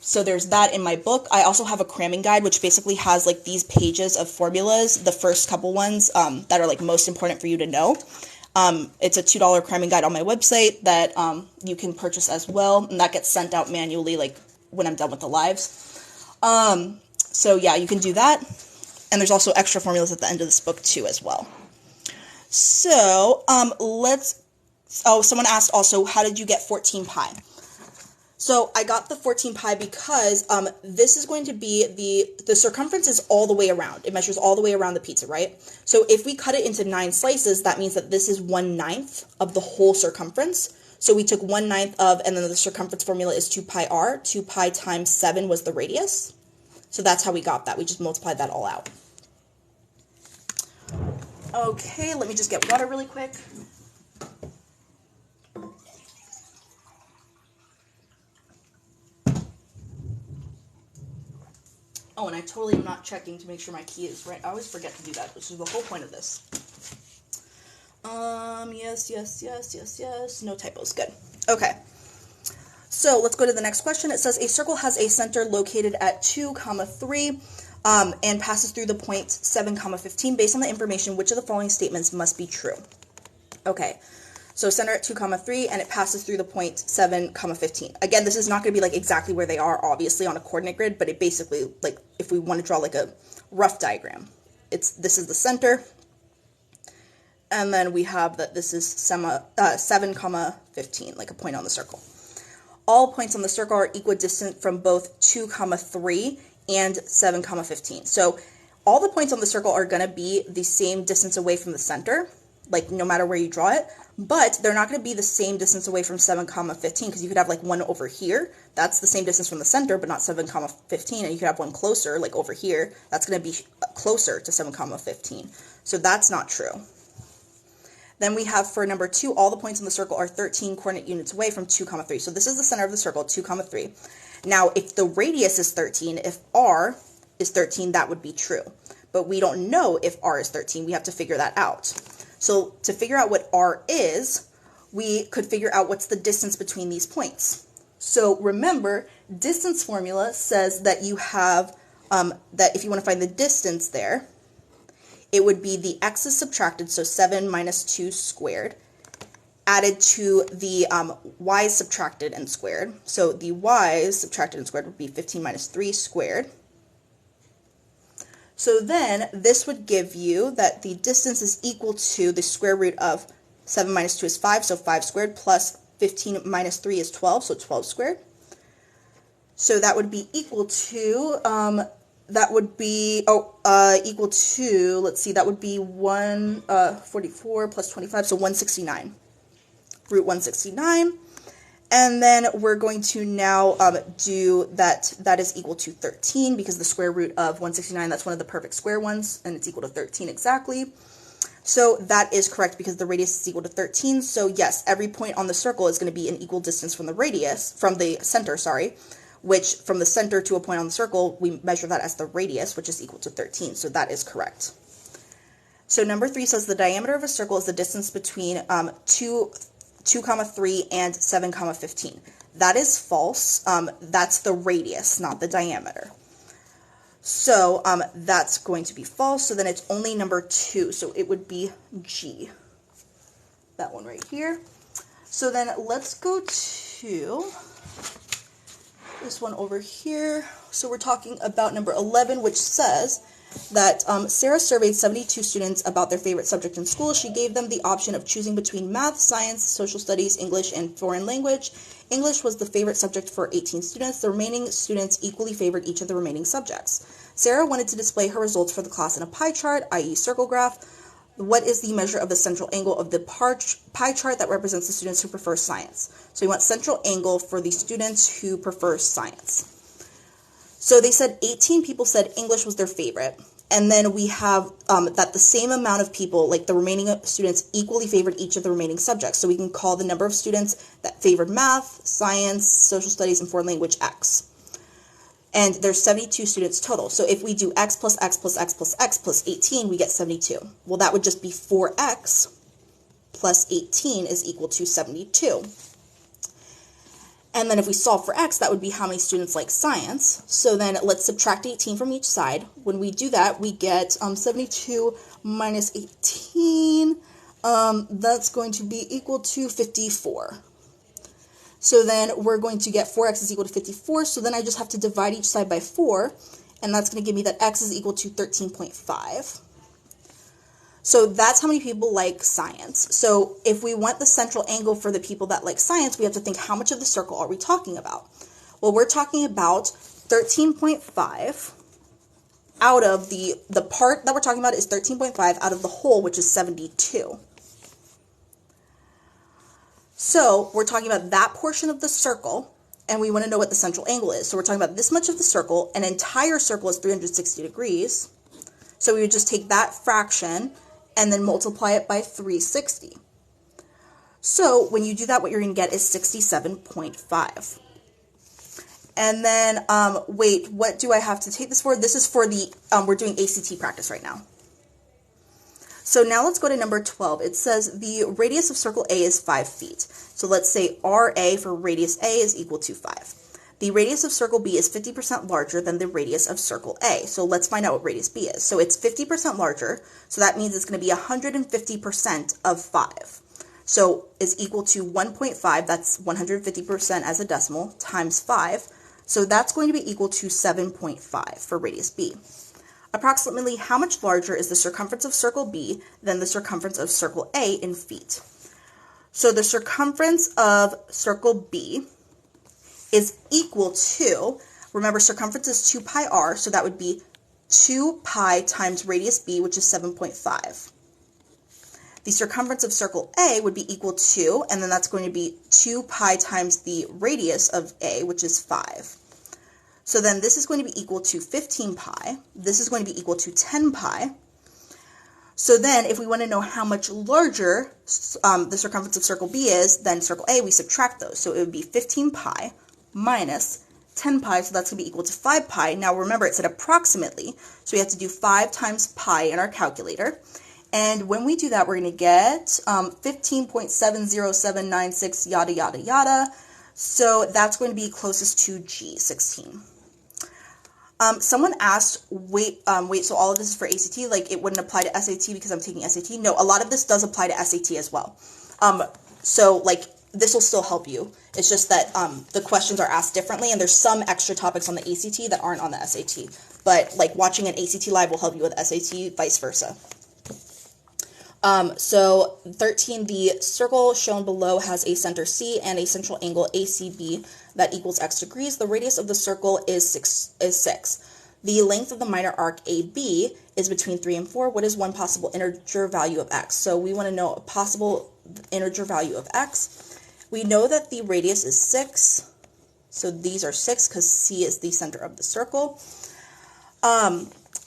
So there's that in my book. I also have a cramming guide, which basically has like these pages of formulas, the first couple ones that are like most important for you to know. It's a $2 cramming guide on my website that you can purchase as well, and that gets sent out manually like when I'm done with the lives. So yeah, you can do that. And there's also extra formulas at the end of this book too as well. So someone asked also, how did you get 14 pi? So I got the 14 pi because this is going to be the circumference is all the way around. It measures all the way around the pizza, right? So if we cut it into 9 slices, that means that this is 1/9 of the whole circumference. So we took 1/9 of, and then the circumference formula is 2 pi r. 2 pi times 7 was the radius. So that's how we got that. We just multiplied that all out. Okay, let me just get water really quick. Oh, and I totally am not checking to make sure my key is right. I always forget to do that, which is the whole point of this. Yes. No typos. Good. Okay. So let's go to the next question. It says a circle has a center located at 2, 3, and passes through the point 7, 15. Based on the information, which of the following statements must be true? Okay. So center at 2, 3, and it passes through the point 7, 15. Again, this is not going to be like exactly where they are, obviously, on a coordinate grid, but it basically, like, if we want to draw like a rough diagram, this is the center, and then we have that this is 7, 15, like a point on the circle. All points on the circle are equidistant from both 2, 3 and 7, 15. So all the points on the circle are going to be the same distance away from the center, like no matter where you draw it, but they're not going to be the same distance away from 7, 15, because you could have like one over here. That's the same distance from the center, but not 7, 15, and you could have one closer, like over here. That's going to be closer to 7, 15. So that's not true. Then we have for number 2, all the points in the circle are 13 coordinate units away from 2, 3. So this is the center of the circle, 2, 3. Now, if the radius is 13, if r is 13, that would be true. But we don't know if r is 13. We have to figure that out. So to figure out what r is, we could figure out what's the distance between these points. So remember, distance formula says that you have, that if you want to find the distance there, it would be the x's subtracted, so 7 minus 2 squared, added to the y's subtracted and squared. So the y's subtracted and squared would be 15 minus 3 squared. So then this would give you that the distance is equal to the square root of 7 minus 2 is 5, so 5 squared, plus 15 minus 3 is 12, so 12 squared. So that would be equal to, equal to, let's see, that would be 144 plus 25, so 169, root 169. And then we're going to now do that is equal to 13, because the square root of 169, that's one of the perfect square ones, and it's equal to 13 exactly. So that is correct, because the radius is equal to 13. So yes, every point on the circle is going to be an equal distance from the radius, from the center, sorry, which from the center to a point on the circle, we measure that as the radius, which is equal to 13. So that is correct. So number 3 says the diameter of a circle is the distance between 2, 3 and 7, 15. That is false. That's the radius, not the diameter. So that's going to be false. So then it's only number 2. So it would be G. That one right here. So then let's go to this one over here. So we're talking about number 11, which says that Sarah surveyed 72 students about their favorite subject in school. She gave them the option of choosing between math, science, social studies, English, and foreign language. English was the favorite subject for 18 students. The remaining students equally favored each of the remaining subjects. Sarah wanted to display her results for the class in a pie chart, i.e. circle graph. What is the measure of the central angle of the pie chart that represents the students who prefer science? So we want central angle for the students who prefer science. So they said 18 people said English was their favorite. And then we have that the same amount of people, like the remaining students, equally favored each of the remaining subjects. So we can call the number of students that favored math, science, social studies, and foreign language X. And there's 72 students total. So if we do X plus X plus X plus X plus 18, we get 72. Well, that would just be 4X plus 18 is equal to 72. And then if we solve for X, that would be how many students like science. So then let's subtract 18 from each side. When we do that, we get 72 minus 18. That's going to be equal to 54. So then we're going to get 4X is equal to 54. So then I just have to divide each side by 4. And that's going to give me that X is equal to 13.5. So that's how many people like science. So if we want the central angle for the people that like science, we have to think, how much of the circle are we talking about? Well, we're talking about 13.5 out of the part that we're talking about is 13.5 out of the whole, which is 72. So we're talking about that portion of the circle and we want to know what the central angle is. So we're talking about this much of the circle. An entire circle is 360 degrees. So we would just take that fraction and then multiply it by 360. So when you do that, what you're going to get is 67.5. And then, wait, what do I have to take this for? This is for the, we're doing ACT practice right now. So now let's go to number 12. It says the radius of circle A is 5 feet. So let's say RA for radius A is equal to 5. The radius of circle B is 50% larger than the radius of circle A. So let's find out what radius B is. So it's 50% larger, so that means it's going to be 150% of 5. So is equal to 1.5, that's 150% as a decimal, times 5. So that's going to be equal to 7.5 for radius B. Approximately how much larger is the circumference of circle B than the circumference of circle A in feet? So the circumference of circle B is equal to, remember circumference is 2 pi r, so that would be 2 pi times radius B, which is 7.5. The circumference of circle A would be equal to, and then that's going to be 2 pi times the radius of A, which is 5. So then this is going to be equal to 15 pi. This is going to be equal to 10 pi. So then if we want to know how much larger the circumference of circle B is than circle A, we subtract those. So it would be 15 pi minus 10 pi, so that's going to be equal to 5 pi. Now remember, it said approximately, so we have to do 5 times pi in our calculator. And when we do that, we're going to get 15.70796 yada, yada, yada. So that's going to be closest to G, 16. Someone asked, wait, so all of this is for ACT, like it wouldn't apply to SAT because I'm taking SAT? No, a lot of this does apply to SAT as well. So like this will still help you. It's just that the questions are asked differently, and there's some extra topics on the ACT that aren't on the SAT. But like watching an ACT live will help you with SAT, vice versa. So 13, the circle shown below has a center C and a central angle ACB that equals x degrees. The radius of the circle is 6. The length of the minor arc AB is between 3 and 4. What is one possible integer value of x? So we want to know a possible integer value of x. We know that the radius is 6. So these are 6 because C is the center of the circle.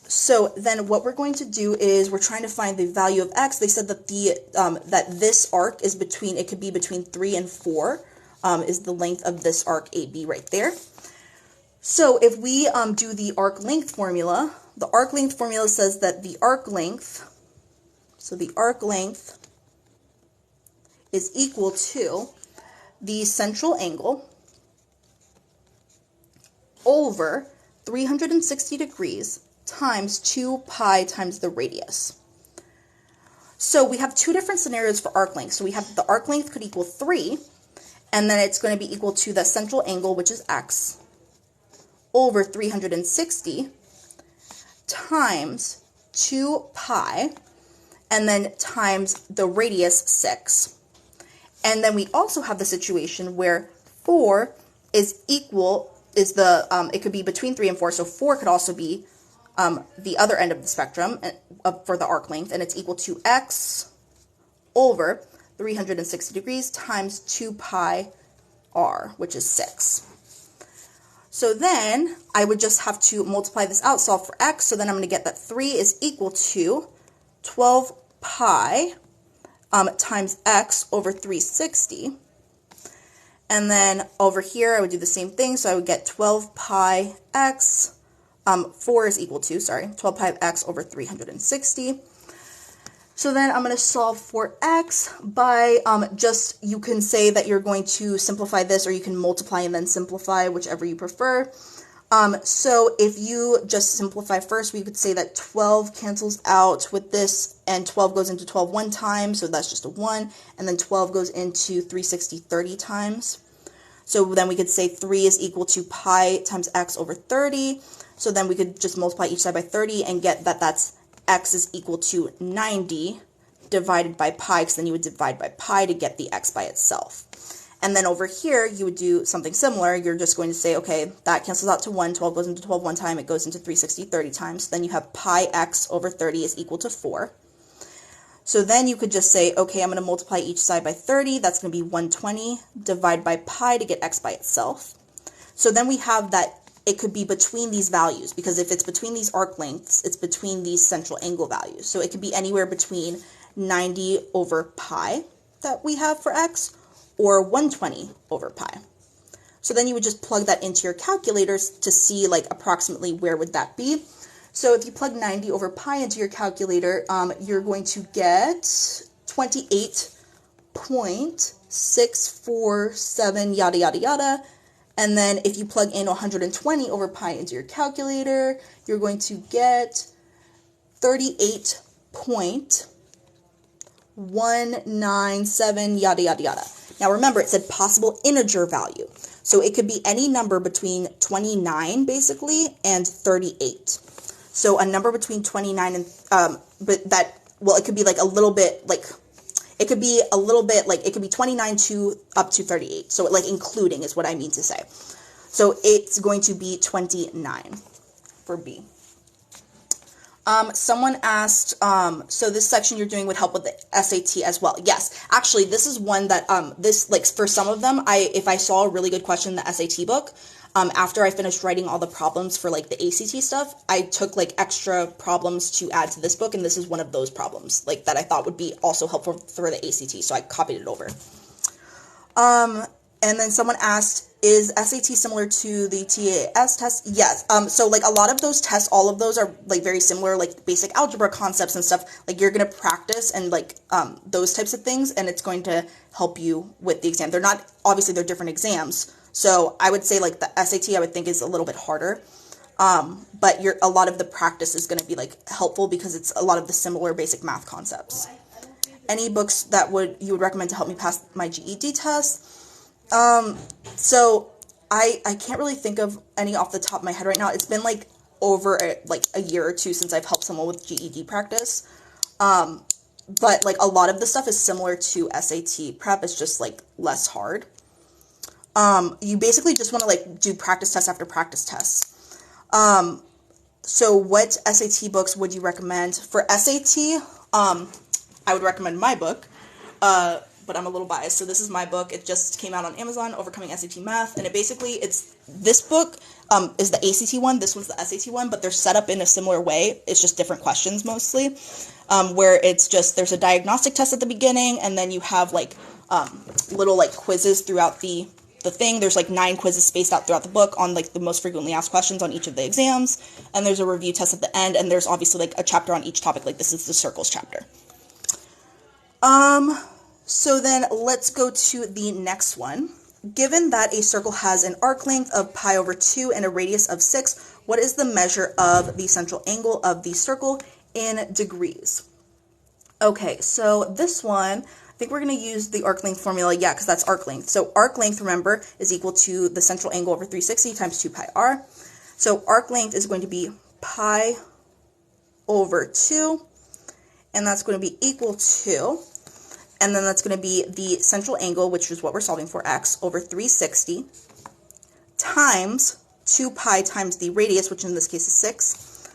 So then what we're going to do is we're trying to find the value of x. They said that that this arc is between, it could be between 3 and 4 is the length of this arc AB right there. So if we do the arc length formula, the arc length formula says that the arc length, so the arc length is equal to the central angle over 360 degrees times 2 pi times the radius. So we have two different scenarios for arc length. So we have the arc length could equal 3, and then it's going to be equal to the central angle, which is x, over 360 times 2 pi, and then times the radius 6. And then we also have the situation where 4 is equal, it could be between 3 and 4, so 4 could also be the other end of the spectrum for the arc length, and it's equal to x over 360 degrees times 2 pi r, which is 6. So then I would just have to multiply this out, solve for x, so then I'm going to get that 3 is equal to 12 pi times x over 360. And then over here I would do the same thing, so I would get 12 pi x, 4 is equal to, 12 pi of x over 360. So then I'm going to solve for x by you can say that you're going to simplify this, or you can multiply and then simplify, whichever you prefer. So if you just simplify first, we could say that 12 cancels out with this, and 12 goes into 12 one time, so that's just a 1, and then 12 goes into 360 30 times. So then we could say 3 is equal to pi times x over 30. So then we could just multiply each side by 30 and get that that's x is equal to 90 divided by pi, because then you would divide by pi to get the x by itself. And then over here, you would do something similar. You're just going to say, okay, that cancels out to 1. 12 goes into 12 one time. It goes into 360 30 times. Then you have pi x over 30 is equal to 4. So then you could just say, okay, I'm going to multiply each side by 30. That's going to be 120. Divide by pi to get x by itself. So then we have that it could be between these values, because if it's between these arc lengths, it's between these central angle values. So it could be anywhere between 90 over pi that we have for x, or 120 over pi. So then you would just plug that into your calculators to see like approximately where would that be. So if you plug 90 over pi into your calculator, you're going to get 28.647 yada yada yada. And then if you plug in 120 over pi into your calculator, you're going to get 38.197 yada yada yada. Now remember, it said possible integer value. So it could be any number between 29 basically and 38. So a number between 29 and, it could be like a little bit, like, it could be a little bit, like, it could be 29 to up to 38. So, like, including is what I mean to say. So it's going to be 29 for B. Someone asked, so this section you're doing would help with the SAT as well. Yes, actually, this is one that, for some of them, if I saw a really good question in the SAT book, after I finished writing all the problems for, like, the ACT stuff, I took, like, extra problems to add to this book, and this is one of those problems, like, that I thought would be also helpful for the ACT, so I copied it over. And then someone asked, is SAT similar to the TAS test? Yes. So, like, a lot of those tests, all of those are, like, very similar, like, basic algebra concepts and stuff. Like, you're going to practice and, like, those types of things, and it's going to help you with the exam. They're not, obviously, they're different exams. So, I would say, like, the SAT, I would think, is a little bit harder. But a lot of the practice is going to be, like, helpful because it's a lot of the similar basic math concepts. Any books that you would recommend to help me pass my GED test? So I can't really think of any off the top of my head right now. It's been like over a year or two since I've helped someone with GED practice. But like a lot of the stuff is similar to SAT prep. It's just like less hard. You basically just want to like do practice test after practice tests. So what SAT books would you recommend? For SAT, I would recommend my book. But I'm a little biased. So this is my book. It just came out on Amazon, Overcoming SAT Math. And this book is the ACT one. This one's the SAT one, but they're set up in a similar way. It's just different questions mostly, where it's just, there's a diagnostic test at the beginning, and then you have like little like quizzes throughout the thing. There's like 9 quizzes spaced out throughout the book on like the most frequently asked questions on each of the exams. And there's a review test at the end, and there's obviously like a chapter on each topic. Like this is the circles chapter. So then let's go to the next one. Given that a circle has an arc length of pi over 2 and a radius of 6, what is the measure of the central angle of the circle in degrees? Okay, so this one, I think we're going to use the arc length formula, yeah, because that's arc length. So arc length, remember, is equal to the central angle over 360 times 2 pi r. So arc length is going to be pi over 2, and that's going to be equal to, and then that's going to be the central angle, which is what we're solving for, x, over 360, times 2 pi times the radius, which in this case is 6.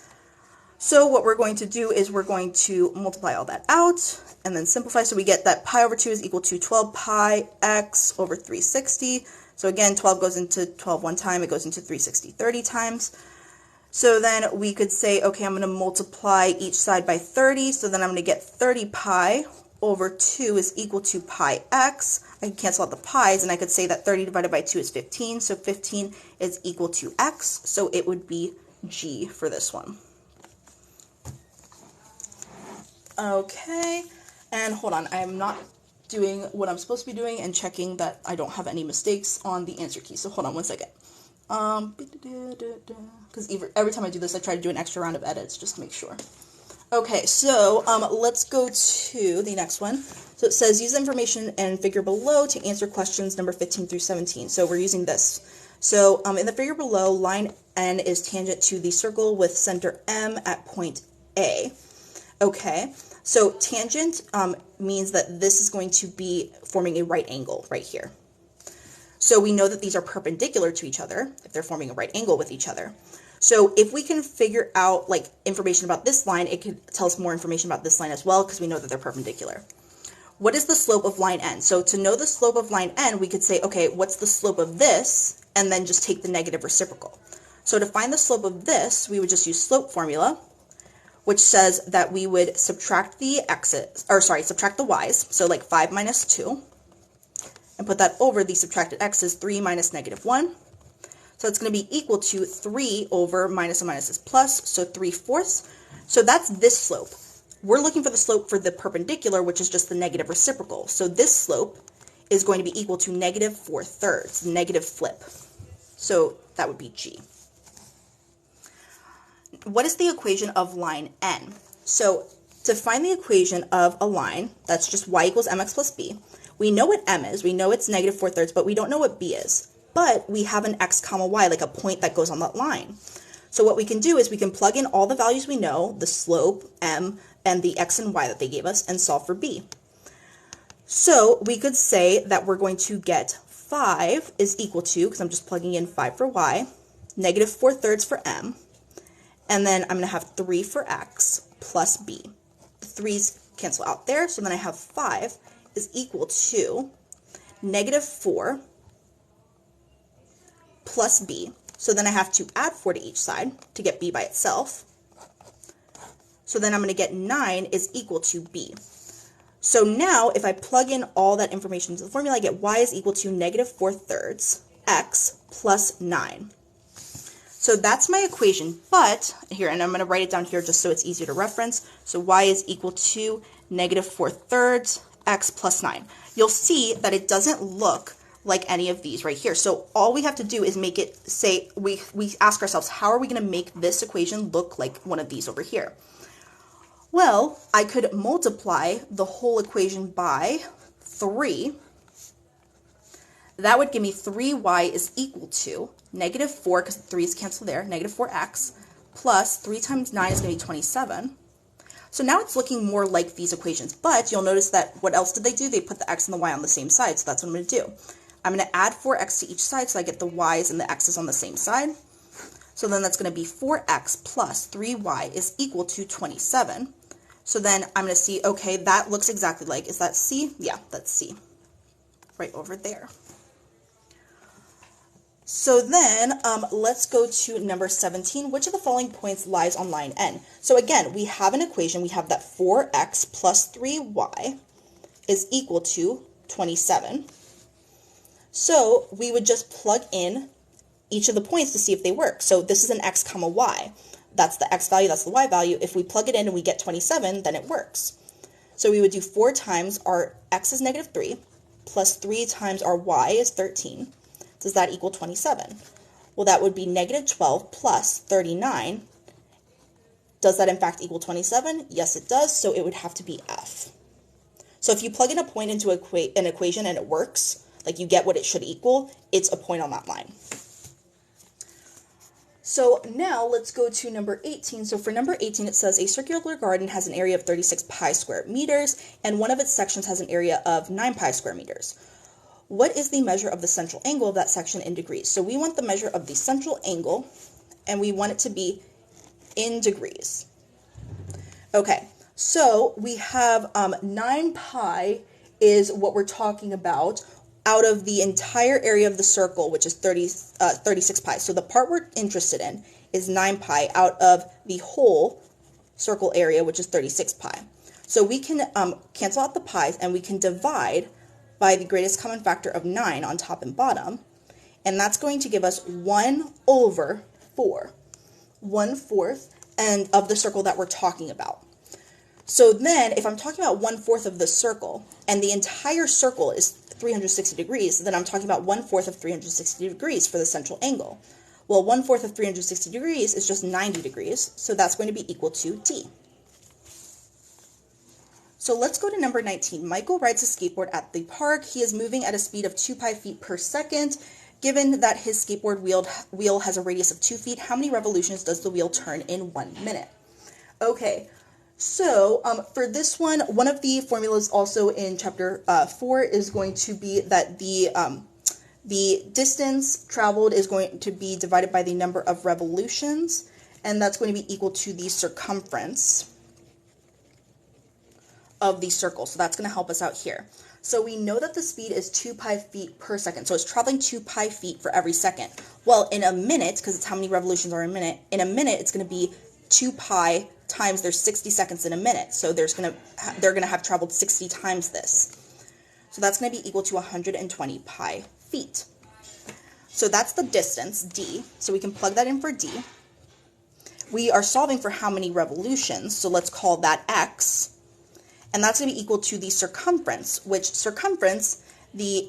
So what we're going to do is we're going to multiply all that out, and then simplify. So we get that pi over 2 is equal to 12 pi x over 360. So again, 12 goes into 12 one time, it goes into 360 30 times. So then we could say, okay, I'm going to multiply each side by 30, so then I'm going to get 30 pi over 2 is equal to pi x. I can cancel out the pi's, and I could say that 30 divided by 2 is 15, so 15 is equal to x, so it would be G for this one. Okay, and hold on, I'm not doing what I'm supposed to be doing and checking that I don't have any mistakes on the answer key, so hold on one second. Because every time I do this, I try to do an extra round of edits just to make sure. Okay, so let's go to the next one. So it says, use the information and figure below to answer questions number 15 through 17. So we're using this. So in the figure below, line N is tangent to the circle with center M at point A. Okay, so tangent means that this is going to be forming a right angle right here. So we know that these are perpendicular to each other if they're forming a right angle with each other. So if we can figure out like information about this line, it could tell us more information about this line as well because we know that they're perpendicular. what is the slope of line n? So to know the slope of line n, we could say, okay, what's the slope of this? And then just take the negative reciprocal. So to find the slope of this, we would just use slope formula, which says that we would subtract the x's, or sorry, subtract the y's, so like 5 minus 2, and put that over the subtracted x's, 3 minus negative 1. So it's going to be equal to 3 over minus and minus is plus, so 3/4. So that's this slope. We're looking for the slope for the perpendicular, which is just the negative reciprocal. So this slope is going to be equal to negative 4/3, negative flip. So that would be G. What is the equation of line n? So to find the equation of a line, that's just y equals mx plus b. We know what m is. We know it's negative 4/3, but we don't know what b is. But we have an x comma y, like a point that goes on that line. So what we can do is we can plug in all the values we know, the slope, m, and the x and y that they gave us, and solve for b. So we could say that we're going to get 5 is equal to, because I'm just plugging in 5 for y, negative 4/3 for m, and then I'm going to have 3 for x plus b. The 3's cancel out there, so then I have 5 is equal to negative 4 plus b. So then I have to add 4 to each side to get b by itself. So then I'm going to get 9 is equal to b. So now if I plug in all that information into the formula, I get y is equal to negative 4/3 x plus 9. So that's my equation, but here, and I'm going to write it down here just so it's easier to reference. So y is equal to negative 4/3 x plus 9. You'll see that it doesn't look like any of these right here. So all we have to do is make it say, we ask ourselves, how are we going to make this equation look like one of these over here? Well, I could multiply the whole equation by 3. That would give me 3y is equal to negative 4, because 3 is canceled there, negative 4x, plus 3 times 9 is going to be 27. So now it's looking more like these equations, but you'll notice that what else did they do? They put the x and the y on the same side, so that's what I'm going to do. I'm going to add 4x to each side, so I get the y's and the x's on the same side. So then that's going to be 4x plus 3y is equal to 27. So then I'm going to see, okay, that looks exactly like, is that C? Yeah, that's C, right over there. So then let's go to number 17. Which of the following points lies on line n? So again, we have an equation. We have that 4x plus 3y is equal to 27. So we would just plug in each of the points to see if they work. So this is an x comma y. That's the x value, that's the y value. If we plug it in and we get 27, then it works. So we would do 4 times our x is negative 3, plus 3 times our y is 13. Does that equal 27? Well, that would be negative 12 plus 39. Does that in fact equal 27? Yes, it does, so it would have to be F. So if you plug in a point into an equation and it works, like you get what it should equal, it's a point on that line. So now let's go to number 18. So for number 18, it says a circular garden has an area of 36 pi square meters, and one of its sections has an area of 9 pi square meters. What is the measure of the central angle of that section in degrees? So we want the measure of the central angle, and we want it to be in degrees. Okay, so we have 9 pi is what we're talking about out of the entire area of the circle, which is 36 pi. So the part we're interested in is 9 pi out of the whole circle area, which is 36 pi. So we can cancel out the pi's, and we can divide by the greatest common factor of 9 on top and bottom, and that's going to give us 1 over 4, 1/4, and of the circle that we're talking about. So then, if I'm talking about 1/4 of the circle, and the entire circle is 360 degrees, then I'm talking about 1/4 of 360 degrees for the central angle. Well, 1/4 of 360 degrees is just 90 degrees, so that's going to be equal to T. So let's go to number 19. Michael rides a skateboard at the park. He is moving at a speed of 2 pi feet per second. Given that his skateboard wheel has a radius of 2 feet, how many revolutions does the wheel turn in 1 minute? Okay, so for this one of the formulas also in chapter 4 is going to be that the distance traveled is going to be divided by the number of revolutions, and that's going to be equal to the circumference of the circle. So that's going to help us out here. So we know that the speed is 2 pi feet per second. So it's traveling 2 pi feet for every second. Well, in a minute, because it's how many revolutions are in a minute, it's going to be 2 pi times there's 60 seconds in a minute. So they're going to have traveled 60 times this. So that's going to be equal to 120 pi feet. So that's the distance, d. So we can plug that in for d. We are solving for how many revolutions, so let's call that x. And that's going to be equal to the circumference, which circumference, the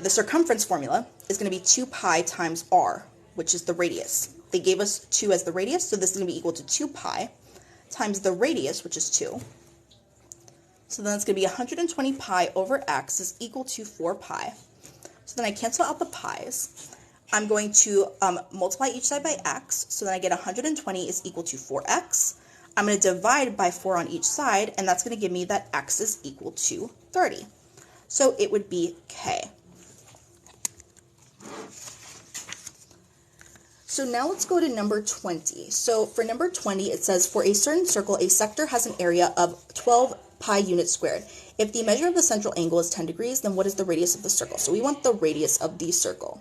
circumference formula is going to be 2 pi times r, which is the radius. They gave us 2 as the radius, so this is going to be equal to 2 pi times the radius, which is 2. So then it's going to be 120 pi over x is equal to 4 pi. So then I cancel out the pi's. I'm going to multiply each side by x, so then I get 120 is equal to 4x. I'm going to divide by 4 on each side, and that's going to give me that x is equal to 30. So it would be k. So now let's go to number 20. So for number 20, it says, for a certain circle, a sector has an area of 12 pi units squared. If the measure of the central angle is 10 degrees, then what is the radius of the circle? So we want the radius of the circle.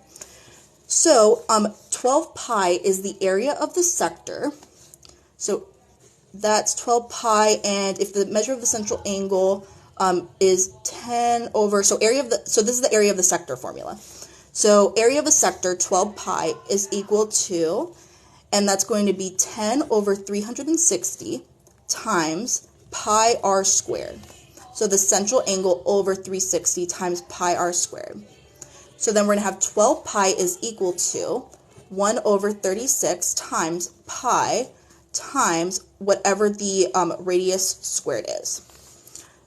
So 12 pi is the area of the sector. So that's 12 pi, and if the measure of the central angle is 10 over, so this is the area of the sector formula. So area of a sector, 12 pi, is equal to, and that's going to be 10 over 360 times pi r squared. So the central angle over 360 times pi r squared. So then we're going to have 12 pi is equal to 1 over 36 times pi times whatever the radius squared is.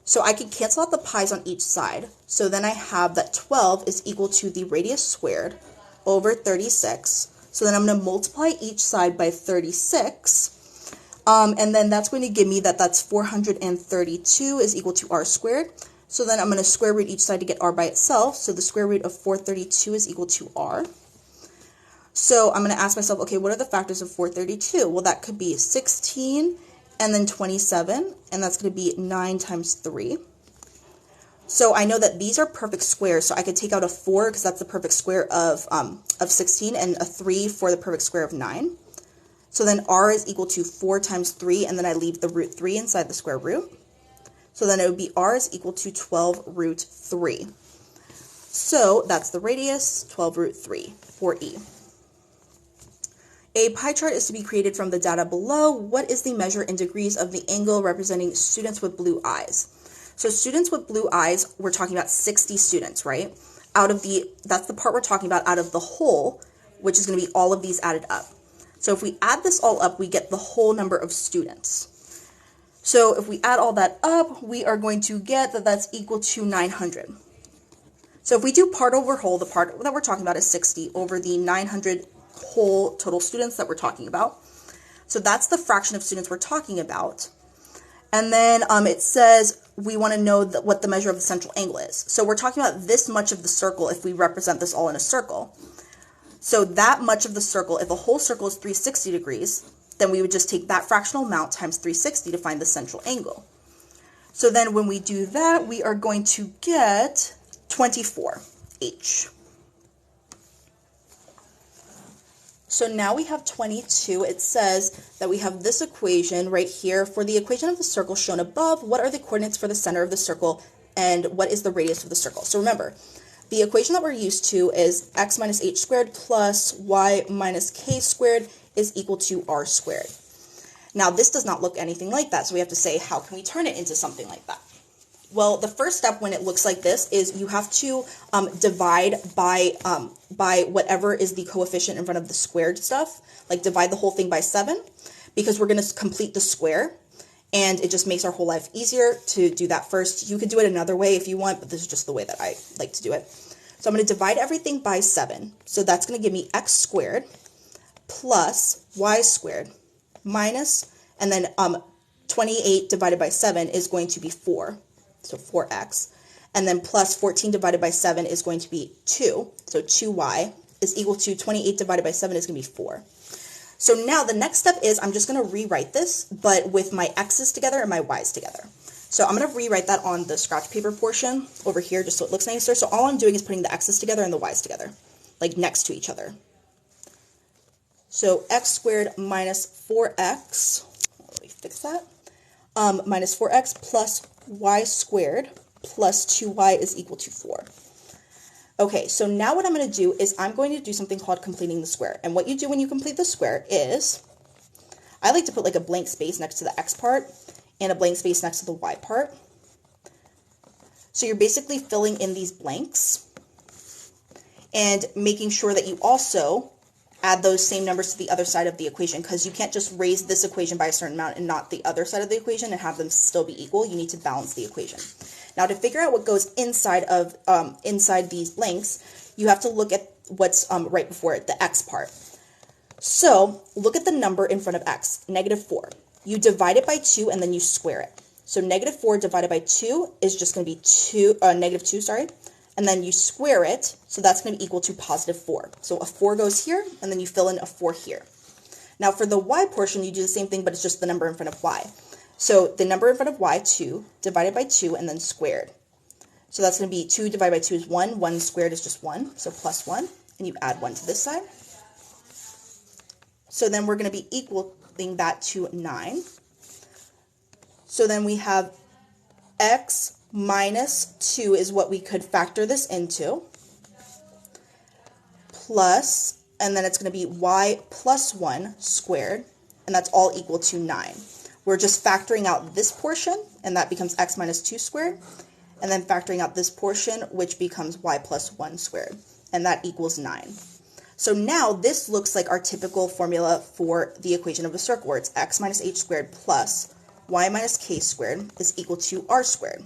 So I can cancel out the pi's on each side. So then I have that 12 is equal to the radius squared over 36. So then I'm going to multiply each side by 36. And then that's going to give me that's 432 is equal to r squared. So then I'm going to square root each side to get r by itself. So the square root of 432 is equal to r. So I'm going to ask myself, okay, what are the factors of 432? Well, that could be 16 and then 27, and that's going to be 9 times 3. So I know that these are perfect squares, so I could take out a 4 because that's the perfect square of 16, and a 3 for the perfect square of 9. So then r is equal to 4 times 3, and then I leave the root 3 inside the square root. So then it would be r is equal to 12 root 3. So that's the radius, 12 root 3 for E. A pie chart is to be created from the data below. What is the measure in degrees of the angle representing students with blue eyes? So students with blue eyes, we're talking about 60 students, right? That's the part we're talking about out of the whole, which is going to be all of these added up. So if we add this all up, we get the whole number of students. So if we add all that up, we are going to get that that's equal to 900. So if we do part over whole, the part that we're talking about is 60 over the 900 whole total students that we're talking about. So that's the fraction of students we're talking about. And then it says we want to know what the measure of the central angle is. So we're talking about this much of the circle if we represent this all in a circle. So that much of the circle, if the whole circle is 360 degrees, then we would just take that fractional amount times 360 to find the central angle. So then when we do that, we are going to get 24H. So now we have 22. It says that we have this equation right here. For the equation of the circle shown above, what are the coordinates for the center of the circle and what is the radius of the circle? So remember, the equation that we're used to is x minus h squared plus y minus k squared is equal to r squared. Now this does not look anything like that, so we have to say, how can we turn it into something like that? Well, the first step when it looks like this is you have to divide by whatever is the coefficient in front of the squared stuff, like divide the whole thing by 7, because we're going to complete the square, and it just makes our whole life easier to do that first. You could do it another way if you want, but this is just the way that I like to do it. So I'm going to divide everything by 7, so that's going to give me x squared plus y squared minus, and then 28 divided by 7 is going to be 4. So 4x, and then plus 14 divided by 7 is going to be 2, so 2y is equal to 28 divided by 7 is going to be 4. So now the next step is I'm just going to rewrite this, but with my x's together and my y's together. So I'm going to rewrite that on the scratch paper portion over here just so it looks nicer. So all I'm doing is putting the x's together and the y's together, like next to each other. So x squared minus 4x, let me fix that, minus 4x plus y squared plus 2y is equal to 4. Okay, so now what I'm going to do is I'm going to do something called completing the square. And what you do when you complete the square is, I like to put like a blank space next to the x part and a blank space next to the y part. So you're basically filling in these blanks and making sure that you also add those same numbers to the other side of the equation, because you can't just raise this equation by a certain amount and not the other side of the equation and have them still be equal. You need to balance the equation. Now, to figure out what goes inside of inside these blanks, you have to look at what's right before it, the x part. So look at the number in front of x, -4. You divide it by 2 and then you square it. So -4 divided by 2 is just going to be -2, sorry. And then you square it, so that's going to be equal to +4. So a 4 goes here, and then you fill in a 4 here. Now for the y portion, you do the same thing, but it's just the number in front of y. So the number in front of y, 2, divided by 2, and then squared. So that's going to be 2 divided by 2 is 1, 1 squared is just 1, so +1, and you add 1 to this side. So then we're going to be equaling that to 9. So then we have x minus 2 is what we could factor this into, plus, and then it's going to be y plus 1 squared, and that's all equal to 9. We're just factoring out this portion, and that becomes x minus 2 squared, and then factoring out this portion, which becomes y plus 1 squared, and that equals 9. So now this looks like our typical formula for the equation of a circle, where it's x minus h squared plus y minus k squared is equal to r squared.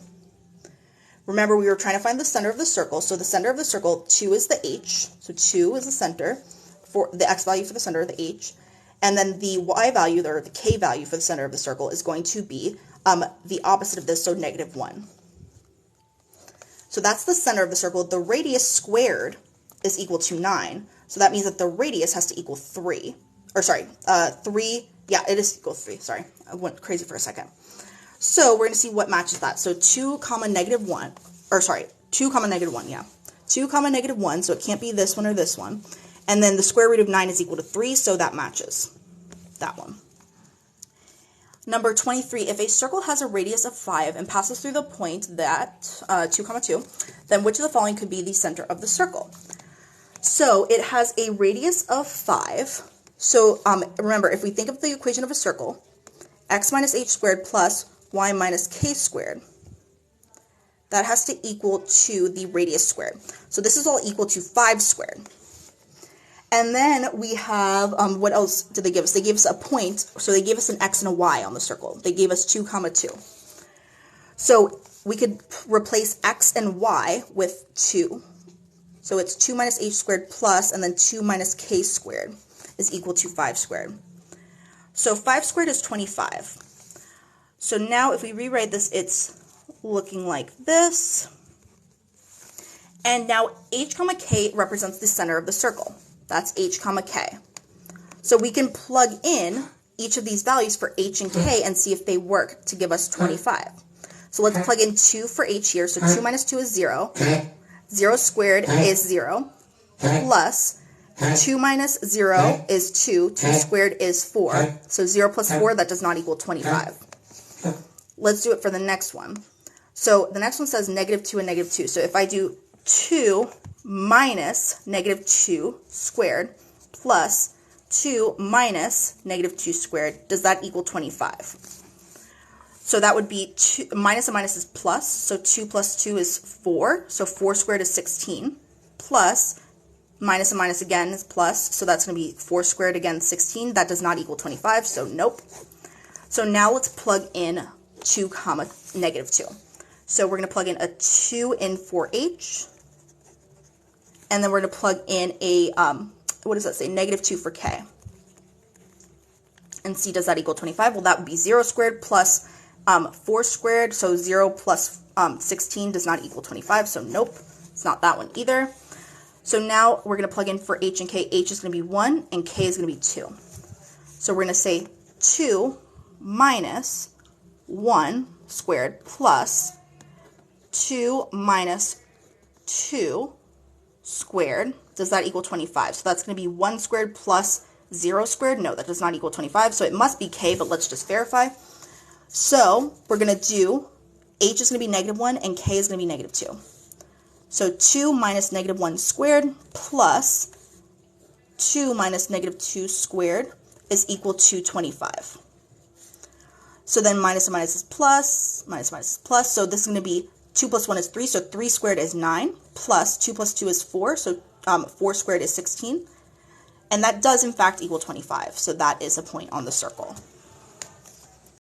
Remember, we were trying to find the center of the circle. So the center of the circle, 2 is the h. So 2 is the center, for the x value for the center of the h. And then the y value, or the k value for the center of the circle, is going to be the opposite of this, so -1. So that's the center of the circle. The radius squared is equal to 9. So that means that the radius has to equal 3. Or sorry, 3. Yeah, it is equal to 3. Sorry, I went crazy for a second. So we're going to see what matches that. So 2 comma -1, or sorry, 2 comma -1, yeah. 2 comma -1, so it can't be this one or this one. And then the square root of 9 is equal to 3, so that matches that one. Number 23, if a circle has a radius of 5 and passes through the point that, 2 comma 2, then which of the following could be the center of the circle? So it has a radius of 5. So remember, if we think of the equation of a circle, x minus h squared plus y minus k squared, that has to equal to the radius squared. So this is all equal to 5 squared. And then we have, what else did they give us? They gave us a point, so they gave us an x and a y on the circle. They gave us 2 comma 2. So we could replace x and y with 2. So it's 2 minus h squared plus, and then 2 minus k squared is equal to 5 squared. So 5 squared is 25. So now if we rewrite this, it's looking like this. And now h comma k represents the center of the circle. That's h comma k. So we can plug in each of these values for h and k and see if they work to give us 25. So let's plug in 2 for h here. So 2 minus 2 is 0. 0 squared is 0. Plus 2 minus 0 is 2. 2 squared is 4. So 0 plus 4, that does not equal 25. Let's do it for the next one. So the next one says -2 and -2. So if I do 2 minus -2 squared plus 2 minus -2 squared, does that equal 25? So that would be minus and minus is plus. So 2 plus 2 is 4. So 4 squared is 16. Plus minus and minus again is plus. So that's going to be 4 squared again, 16. That does not equal 25. So nope. So now let's plug in 2 comma -2. So we're going to plug in a 2 in for h. And then we're going to plug in a, what does that say? -2 for k. And see, does that equal 25? Well, that would be 0 squared plus 4 squared. So 0 plus 16 does not equal 25. So nope, it's not that one either. So now we're going to plug in for h and k. H is going to be 1 and k is going to be 2. So we're going to say 2 minus 1 squared plus 2 minus 2 squared. Does that equal 25? So that's going to be 1 squared plus 0 squared. No, that does not equal 25. So it must be k, but let's just verify. So we're going to do h is going to be -1 and k is going to be -2. So 2 minus -1 squared plus 2 minus -2 squared is equal to 25. So then minus and minus is plus, minus minus is plus. So this is going to be 2 plus 1 is 3, so 3 squared is 9, plus 2 plus 2 is 4, so 4 squared is 16. And that does, in fact, equal 25. So that is a point on the circle.